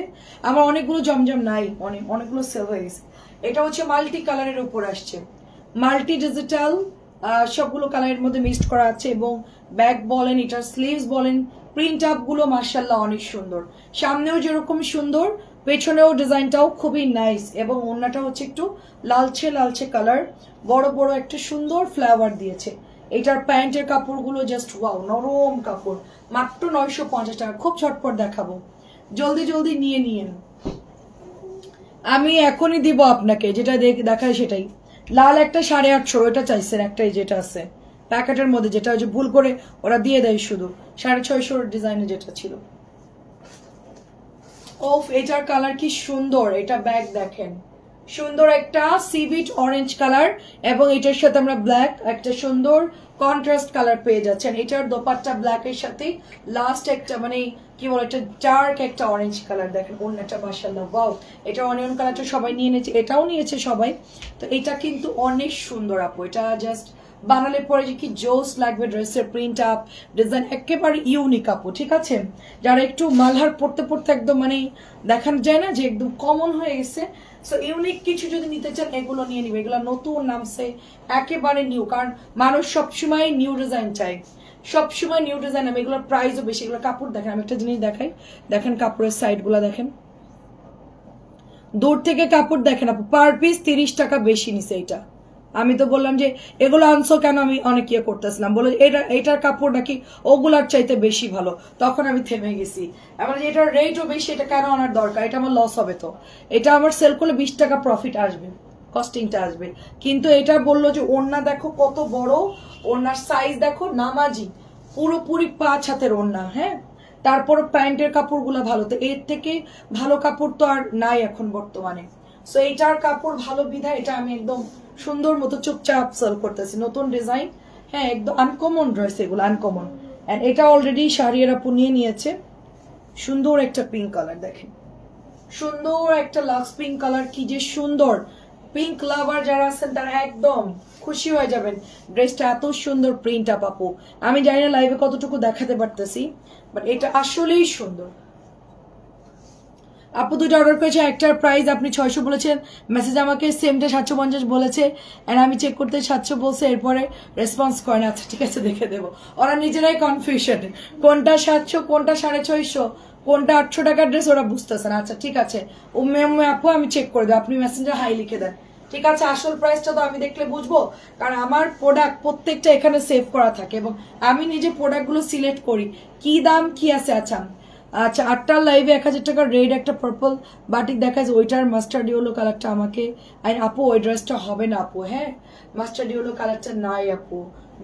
আমার, অনেকগুলো জমজম নাই, অনেকগুলো সেল হয়ে গেছে। এটা হচ্ছে মাল্টি কালারের উপর আসছে, মাল্টি ডিজিটাল, সবগুলো কালারের মধ্যে মিক্সড করা আছে। এবং ব্যাক বলেন, এটার স্লিভস বলেন, প্রিন্ট আপ গুলো মাশাআল্লাহ অনেক সুন্দর, সামনেও যেরকম সুন্দর পেছনেও ডিজাইনটাও খুবই নাইস। এবং ওড়নাটা হচ্ছে একটু লালচে লালচে কালার, বড় বড় একটা সুন্দর ফ্লাওয়ার দিয়েছে। এটার প্যান্টের কাপড়গুলো জাস্ট ওয়াও, নরম কাপড়, মাত্র 950 টাকা। খুব ঝটপট দেখাবো, জলদি জলদি নিয়ে নিয়েন, আমি এখনই দিব আপনাকে, যেটা দেখায় সেটাই। লাল একটা 850, ওটা চাইছেন একটাই যেটা আছে প্যাকেটের মধ্যে, যেটা হচ্ছে ভুল করে ওরা দিয়ে দেয় শুধু 650 ডিজাইনে যেটা ছিল। ওফ এটার কালার কি সুন্দর, এটা ব্যাগ দেখেন, সুন্দর একটা সিভিট অরেঞ্জ কালার, এবং এটার সাথে আমরা ব্ল্যাক একটা সুন্দর কন্ট্রাস্ট কালার পেয়ে যাচ্ছেন। এটার দোপাট্টা ব্ল্যাক এর সাথে লাস্ট একটা মানে কি বলে একটা ডার্ক একটা অরেঞ্জ কালার, দেখেন ওড়নাটা মাশাআল্লাহ ওয়াও। এটা অনিয়ন কালারটা সবাই নিয়ে নিয়েছে, এটাও নিয়েছে সবাই, তো এটা কিন্তু অনেক সুন্দর আপু, এটা জাস্ট বানালে পরে যে কি জোস লাগবে, ড্রেসের প্রিন্ট আপ ডিজাইন একেবারে ইউনিক আপু, ঠিক আছে? যারা একটু মালহার পড়তে পড়তে একদম মানে দেখানো যায় না যে একদম কমন হয়ে গেছে, সো ইউনিক কিছু যদি নিতে চান এগুলো নিয়ে নিবে, এগুলো নতুন নামছে, একেবারে নিউ, কারণ মানুষ সবসময় নিউ ডিজাইন চায়, সবসময় নিউ ডিজাইন। আমি এগুলোর প্রাইসও বেশি, এগুলো কাপড় দেখেন, আমি একটা জিনিস দেখাই, দেখেন কাপড়ের সাইড গুলা দেখেন, দূর থেকে কাপড় দেখেন আপু, পার পিস 30 টাকা বেশি নিছে এটা। আমি তো বললাম যে এগুলো আনছো কেন, আমি অনেক ইয়ে করতেছিলাম, বলে এটার কাপড় নাকি ওগুলার চাইতে বেশি ভালো, তখন আমি থেমে গেছি। এবার এটার রেটও বেশি, এটা কেন আনার দরকার, এটা আমার লস হবে, তো এটা আমার সেল করলে 20 টাকা প্রফিট আসবে, কস্টিংটা আসবে। কিন্তু এটা বললো যে ওড়না দেখো কত বড়, ওড়নার সাইজ দেখো নামাজি, পুরোপুরি 5 হাতের ওড়না। হ্যাঁ তারপর প্যান্টের কাপড়গুলো ভালো, তো এর থেকে ভালো কাপড় তো আর নাই এখন বর্তমানে। সো এইটার কাপড় ভালো বিধায় এটা আমি একদম সুন্দর মতো চুপচাপ সেল করতেছি, নতুন ডিজাইন। হ্যাঁ একদম আনকমন ড্রেস এগুলো, আনকমন। এন্ড এটা অলরেডি শাড়ির আপু নিয়ে নিয়েছে, সুন্দর একটা পিঙ্ক কালার দেখেন, সুন্দর একটা লাক্স পিঙ্ক কালার, কি যে সুন্দর। পিঙ্ক লাভার যারা আছেন তারা একদম খুশি হয়ে যাবেন, ড্রেসটা এত সুন্দর প্রিন্ট আপ আপু। আমি জানি না লাইভে কতটুকু দেখাতে পারতেছি, বাট এটা আসলেই সুন্দর। আপু দুটো অর্ডার করেছে, একটার প্রাইস আপনি 600 বলেছেন, মেসেজ আমাকে সেমটা 750 বলেছে, এন্ড আমি চেক করতে 700 বলছে, এরপরে রেসপন্স করে না। আচ্ছা ঠিক আছে, দেখে দেবো। ওরা নিজেরাই কনফিউশন, কোনটা 700 কোনটা 650 কোনটা 800 টাকার ড্রেস ওরা বুঝতেছে না। আচ্ছা ঠিক আছে আপু, আমি চেক করে দেবো, আপনি মেসেঞ্জার হাই লিখে দেন। ঠিক আছে, আসল প্রাইসটা তো আমি দেখলে বুঝবো, কারণ আমার প্রোডাক্ট প্রত্যেকটা এখানে সেভ করা থাকে এবং আমি নিজে প্রোডাক্টগুলো সিলেক্ট করি কি দাম কি আছে। আচ্ছা আচ্ছা, 8টার লাইভে 1000 টাকার রেড একটা পার্পল বাটিক দেখাচ্ছে, ওইটার মাস্টার্ড ইয়েলো কালারটা আমাকে। আর আপু ওই ড্রেসটা হবে না আপু, হ্যাঁ মাস্টার্ড ইয়েলো কালারটা নাই আপু,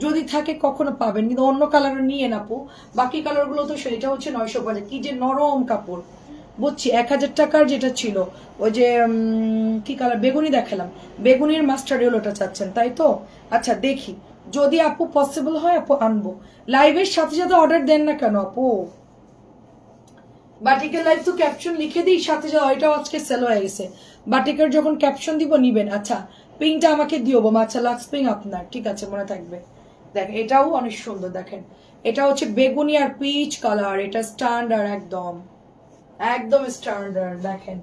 যদি থাকে কখনো পাবেন, কিন্তু অন্য কালার নিয়ে না আপু, বাকি কালারগুলো তো সেটা হচ্ছে 950। কি যে নরম কাপড়, বুঝছি। 1000 টাকার যেটা ছিল ওই যে কি কালার বেগুনি দেখালাম, বেগুনির মাস্টার্ড ইয়েলোটা চাচ্ছেন তাই তো? আচ্ছা দেখি যদি আপু পসিবল হয় আপু আনবো। লাইভের সাথে সাথে অর্ডার দেন না কেন আপু? বাটিকের লাইভ তো ক্যাপশন লিখে দিই সাথে সাথে, ওইটাও আজকে সেল হয়ে গেছে। বাটিকের যখন ক্যাপশন দিব নিবেন। আচ্ছা পিঙ্কটা আমাকে দিও বোমা। আচ্ছা লাক্স পিঙ্ক আপনার, ঠিক আছে মনে থাকবে। দেখেন এটাও অনেক সুন্দর, দেখেন এটা হচ্ছে বেগুনি আর পিচ কালার, এটা স্ট্যান্ডার্ড একদম একদম স্ট্যান্ডার্ড, দেখেন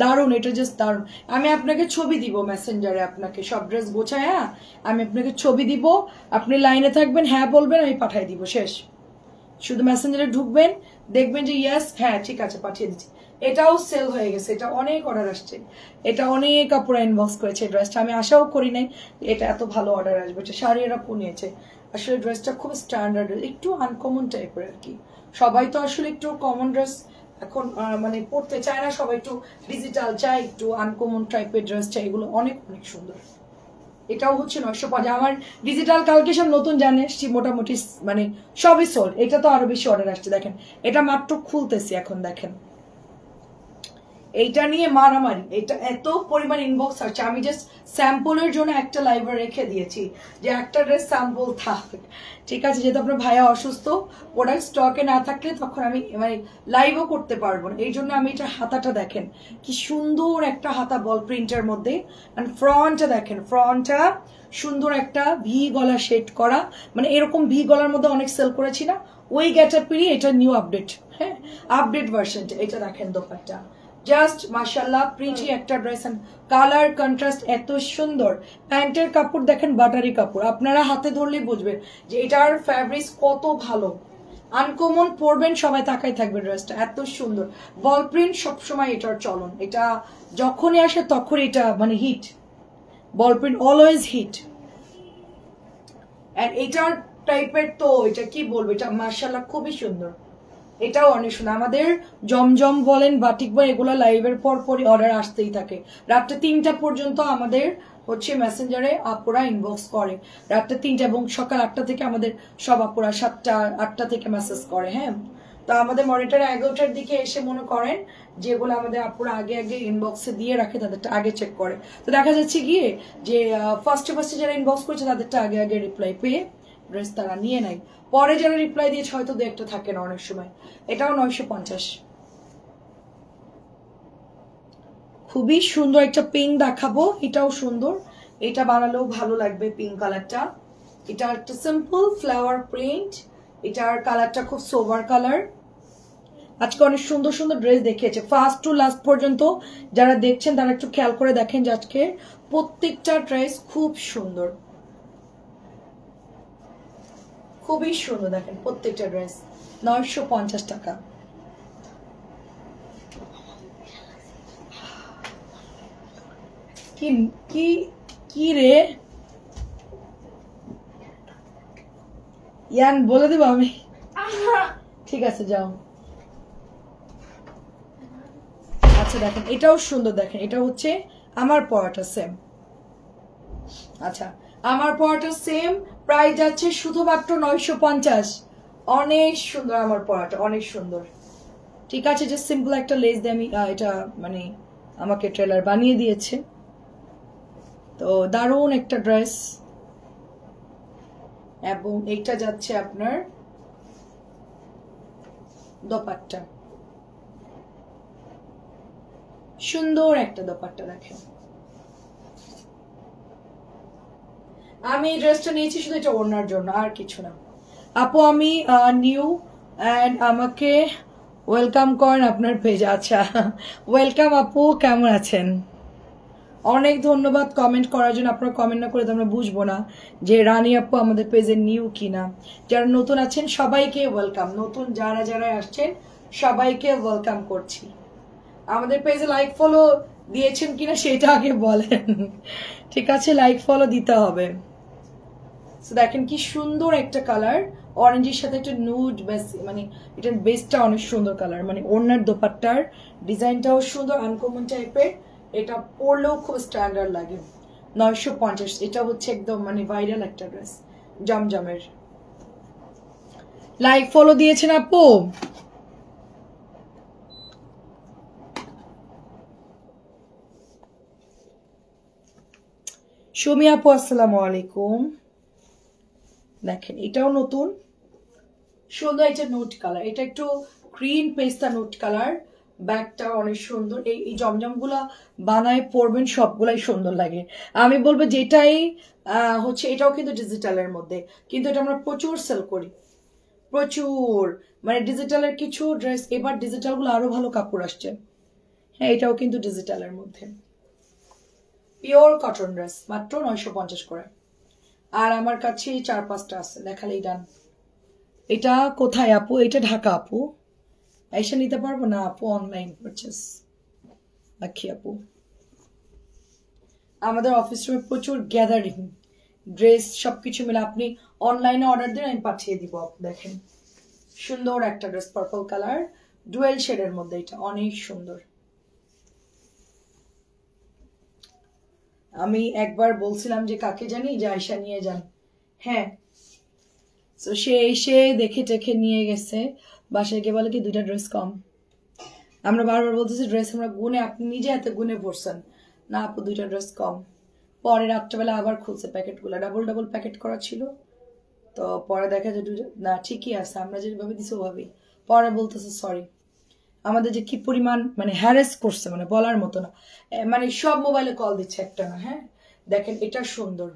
দারুন, এটা জাস্ট দারুন। আমি আপনাকে ছবি দিব মেসেঞ্জারে, আপনাকে সব ড্রেস গোছায়, হ্যাঁ আমি আপনাকে ছবি দিব, আপনি লাইনে থাকবেন, হ্যাঁ বলবেন, আমি পাঠিয়ে দিব, শেষ। শুধু মেসেঞ্জারে ঢুকবেন, দেখবেন যে ইয়েস হ্যাঁ ঠিক আছে পাঠিয়ে দিচ্ছি। এটাও সেল হয়ে গেছে, এটা অনেক অর্ডার আসছে, এটা অনেক কাপড় ইনবক্স করেছে। ড্রেসটা আমি আশাও করি নাই এটা এত ভালো অর্ডার আসবে। এটা শাড়ি এরা নিয়েছে, আসলে ড্রেসটা খুব স্ট্যান্ডার্ড, একটু আনকমন টাইপের আর কি। সবাই তো আসলে একটু কমন ড্রেস এখন মানে পড়তে চায় না, সবাই একটু ডিজিটাল চায়, একটু আনকমন টাইপের ড্রেস চাই, এগুলো অনেক অনেক সুন্দর। এটাও হচ্ছে 950। আমার ডিজিটাল কালকে সব নতুন জানে এসছি, মোটামুটি মানে সবই সোল্ড। এটা তো আরো বেশি অর্ডার আসছে, দেখেন এটা মাত্র খুলতেছি এখন, দেখেন এইটা নিয়ে মারামারি, এটা এত পরিমাণ ইনবক্স আসছে। আমি জাস্ট স্যাম্পলের জন্য একটা লাইভে রেখে দিয়েছি যে একটা ড্রেস স্যাম্পল থাক, ঠিক আছে, যেহেতু আপনার ভাইয়া অসুস্থ, প্রোডাক্ট স্টকে না থাকলে তখন আমি মানে লাইভও করতে পারবো না, এই জন্য আমি এটা হাতাটা দেখেন কি সুন্দর একটা হাতা বল প্রিন্টের মধ্যে, ফ্রন্টটা দেখেন, ফ্রন্টটা সুন্দর একটা ভি গলা শেড করা, মানে এরকম ভি গলার মধ্যে অনেক সেল করেছি না, ওই গ্যাটাপেরই এটা নিউ আপডেট, হ্যাঁ আপডেট ভার্সনটা। এটা দেখেন দোপাট্টা জাস্ট মাশাআল্লাহ প্রিটি একটা ড্রেস, কালার কন্ট্রাস্ট এত সুন্দর। প্যান্টের কাপড় দেখেন বাটারি কাপড়, আপনারা হাতে ধরলেই বুঝবেন যে এটার ফ্যাব্রিক্স কত ভালো, আনকমন পরবেন সবাই তাকাই থাকবে, ড্রেসটা এত সুন্দর। বল প্রিন্ট সবসময় এটার চলন, এটা যখনই আসে তখন এটা মানে হিট, বল প্রিন্ট অলওয়েজ হিট। এন্ড এটার টাইপের তো এটা কি বলবো, এটা মাশাআল্লাহ খুবই সুন্দর, এটাও অনেক সুন্দর। আমাদের জমজম বলেন বাটিক বলেন এগুলো লাইভের পর পরই অর্ডার আসতেই থাকে, রাত্রে 3টা পর্যন্ত আমাদের হচ্ছে মেসেঞ্জারে আপুরা ইনবক্স করে, রাত্রে 3টা, এবং সকাল 8টা থেকে আমাদের সব আপুরা 7টা 8টা থেকে মেসেজ করে, হ্যাঁ। তো আমাদের মনিটরে 11টার দিকে এসে মনে করেন যেগুলো আমাদের আপুরা আগে আগে ইনবক্সে দিয়ে রাখে তাদেরটা আগে চেক করে, তো দেখা যাচ্ছে গিয়ে যে ফার্স্টে যারা ইনবক্স করছে তাদেরটা আগে আগে রিপ্লাই পেয়ে ড্রেস তারা নিয়ে নেয়, পরে যারা রিপ্লাই দিয়েছে হয়তো দু একটা থাকে না অনেক সময়। এটাও 950, খুবই সুন্দর একটা পিঙ্ক দেখাবো, এটাও সুন্দর, এটা বানালেও ভালো লাগবে পিঙ্ক কালারটা। এটা একটা সিম্পল ফ্লাওয়ার প্রিন্ট, এটার কালারটা খুব সোভার কালার। আজকে অনেক সুন্দর সুন্দর ড্রেস দেখিয়েছে, ফার্স্ট টু লাস্ট পর্যন্ত যারা দেখছেন তারা একটু খেয়াল করে দেখেন যে আজকে প্রত্যেকটা ড্রেস খুব সুন্দর, খুবই সুন্দর, দেখেন প্রত্যেকটা ড্রেস 950 টাকা। কি কি কি রে ইয়ান বলে দেবো আমি, ঠিক আছে যাও। আচ্ছা দেখেন এটাও সুন্দর, দেখেন এটা হচ্ছে আমার পরাটা সেম, আচ্ছা আমার পরাটা সেম, প্রাইস যাচ্ছে শুধুমাত্র 950, অনেক সুন্দর আমার পরাটা, অনেক সুন্দর। ঠিক আছে, যে সিম্পল একটা লেস দিয়ে আমি এটা মানে আমাকে ট্রেলার বানিয়ে দিয়েছে, তো দারুণ একটা ড্রেস। এবং এইটা যাচ্ছে আপনার দোপাট্টা, সুন্দর একটা দোপাট্টা দেখেন। আমি এই ড্রেসটা নিয়েছি শুধু এটা ওড়নার জন্য, আর কিছু না। আপু আমি নিউ, অ্যান্ড আমাকে ওয়েলকাম করেন আপনার পেজ। আচ্ছা, ওয়েলকাম আপু, কেমন আছেন? অনেক ধন্যবাদ কমেন্ট করার জন্য। আপনারা কমেন্ট না করে তো আমরা বুঝবো না যে রানী আপু আমাদের পেজে নিউ কিনা। যারা নতুন আছেন সবাইকে ওয়েলকাম, নতুন যারা যারা আসছেন সবাইকে ওয়েলকাম করছি। আমাদের পেজে লাইক ফলো দিয়েছেন কিনা সেটা আগে বলেন। ঠিক আছে, লাইক ফলো দিতে হবে। দেখেন কি সুন্দর একটা কালার, অরেঞ্জের সাথে একটা নুড বেস, মানে এটার বেসটা অনেক সুন্দর কালার, মানে ওড়নার দোপাট্টার ডিজাইনটাও সুন্দর, আনকমন টাইপের। এটা পরলেও খুব স্ট্যান্ডার্ড লাগে। 950। এটা হচ্ছে একদম মানে ভাইরাল একটা ড্রেস, জমজমের। লাইক ফলো দিয়েছেন আপু? সুমি আপু আসসালামু আলাইকুম। দেখেন এটাও নতুন সুন্দর, এটা নোট কালার, এটা একটু গ্রিন পেস্তা নোট কালার। ব্যাগটা অনেক সুন্দর। এই জমজম গুলা বানায় পরবেন, সবগুলাই সুন্দর লাগে। আমি বলবো যেটাই হচ্ছে, এটাও কিন্তু ডিজিটালের মধ্যে, কিন্তু এটা আমরা প্রচুর সেল করি, প্রচুর। মানে ডিজিটালের কিছু ড্রেস, এবার ডিজিটাল গুলো আরো ভালো কাপড় আসছে। হ্যাঁ, এটাও কিন্তু ডিজিটালের মধ্যে, পিওর কটন ড্রেস, মাত্র 950 করে। আর আমার কাছে 4-5টা আছে, দেখালেই ডান। এটা কোথায় আপু? এটা ঢাকা আপু। এসে নিতে পারবো না আপু, অনলাইন পারচেস। আখি আপু, আমাদের অফিস রুমে প্রচুর গ্যাদারিং, ড্রেস সবকিছু মিলে। আপনি অনলাইনে অর্ডার দিন, আমি পাঠিয়ে দিব। আপু দেখেন সুন্দর একটা ড্রেস, পার্পল কালার, ডুয়েল শেডের মধ্যে, এটা অনেক সুন্দর। আমি একবার বলছিলাম যে কাকে জানি যে আয়সা নিয়ে যান, হ্যাঁ, তো সে এসে দেখে টেখে নিয়ে গেছে। বাসায় গিয়ে বলে কি 2টা ড্রেস কম। আমরা বারবার বলতেছি ড্রেস আমরা গুনে, আপনি নিজে এত গুনে পড়ছেন না আপু, 2টা ড্রেস কম। পরে রাত্রেবেলা আবার খুলছে প্যাকেটগুলো, ডাবল ডাবল প্যাকেট করা ছিল। তো পরে দেখা যায় না, ঠিকই আছে, আমরা যেভাবে দিছি ওভাবেই। পরে বলতেছে সরি। আমাদের যে কি পরিমাণ মানে হ্যারেস করছে, মানে বলার মতো না। মানে সব মোবাইলে কল দিচ্ছে একটা না। হ্যাঁ দেখেন এটা সুন্দর।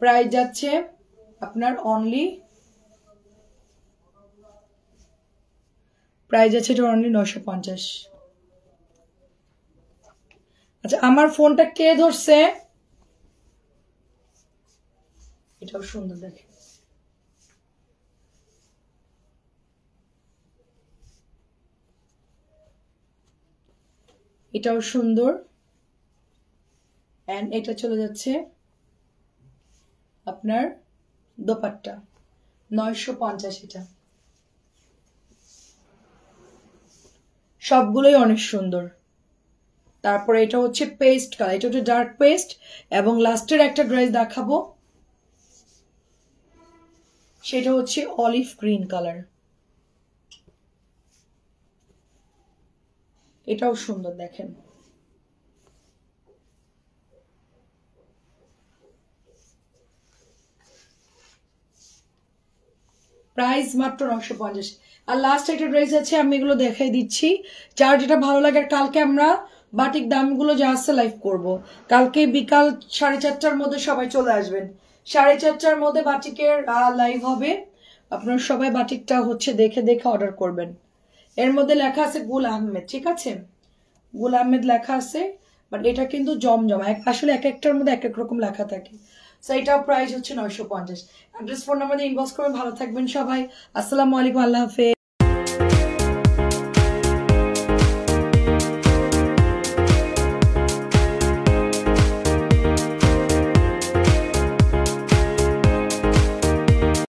প্রাইস যাচ্ছে আপনার অনলি, প্রাইস আছে এটা অনলি 950। আচ্ছা, আমার ফোনটা কে ধরছে? এটাও সুন্দর, দেখেন এটাও সুন্দর। এন্ড এটা চলে যাচ্ছে আপনার দোপাট্টা, 950। এটা সবগুলোই অনেক সুন্দর। তারপরে এটা হচ্ছে পেস্ট কালার, এটা হচ্ছে ডার্ক পেস্ট। এবং লাস্টের একটা ড্রেস দেখাবো, সেটা হচ্ছে অলিভ গ্রিন কালার, এটাও সুন্দর। দেখেন প্রাইস মাত্র 950। আর লাস্ট একটা ড্রেস আছে, আমি এগুলো দেখাই দিচ্ছি, যার যেটা ভালো লাগে। আর কালকে আমরা বাটিক দামগুলো যা আসছে লাইভ করব। কালকে বিকাল 4:30টার মধ্যে সবাই চলে আসবেন। 4:30টার মধ্যে বাটিকের লাইভ হবে। আপনারা সবাই বাটিকটা হচ্ছে দেখে দেখে অর্ডার করবেন। এর মধ্যে লেখা আছে গুল আহমেদ, ঠিক আছে, গুল আহমেদ লেখা আছে। বাট এটা কিন্তু জমজম, আসলে এক একটার মধ্যে এক এক রকম লেখা থাকে। সো এটাও প্রাইস হচ্ছে 950। অ্যাড্রেস ফোন নাম্বার দিয়ে ইনবক্স করবেন। ভালো থাকবেন সবাই, আসসালামু আলাইকুম, আল্লাহ হাফেজ।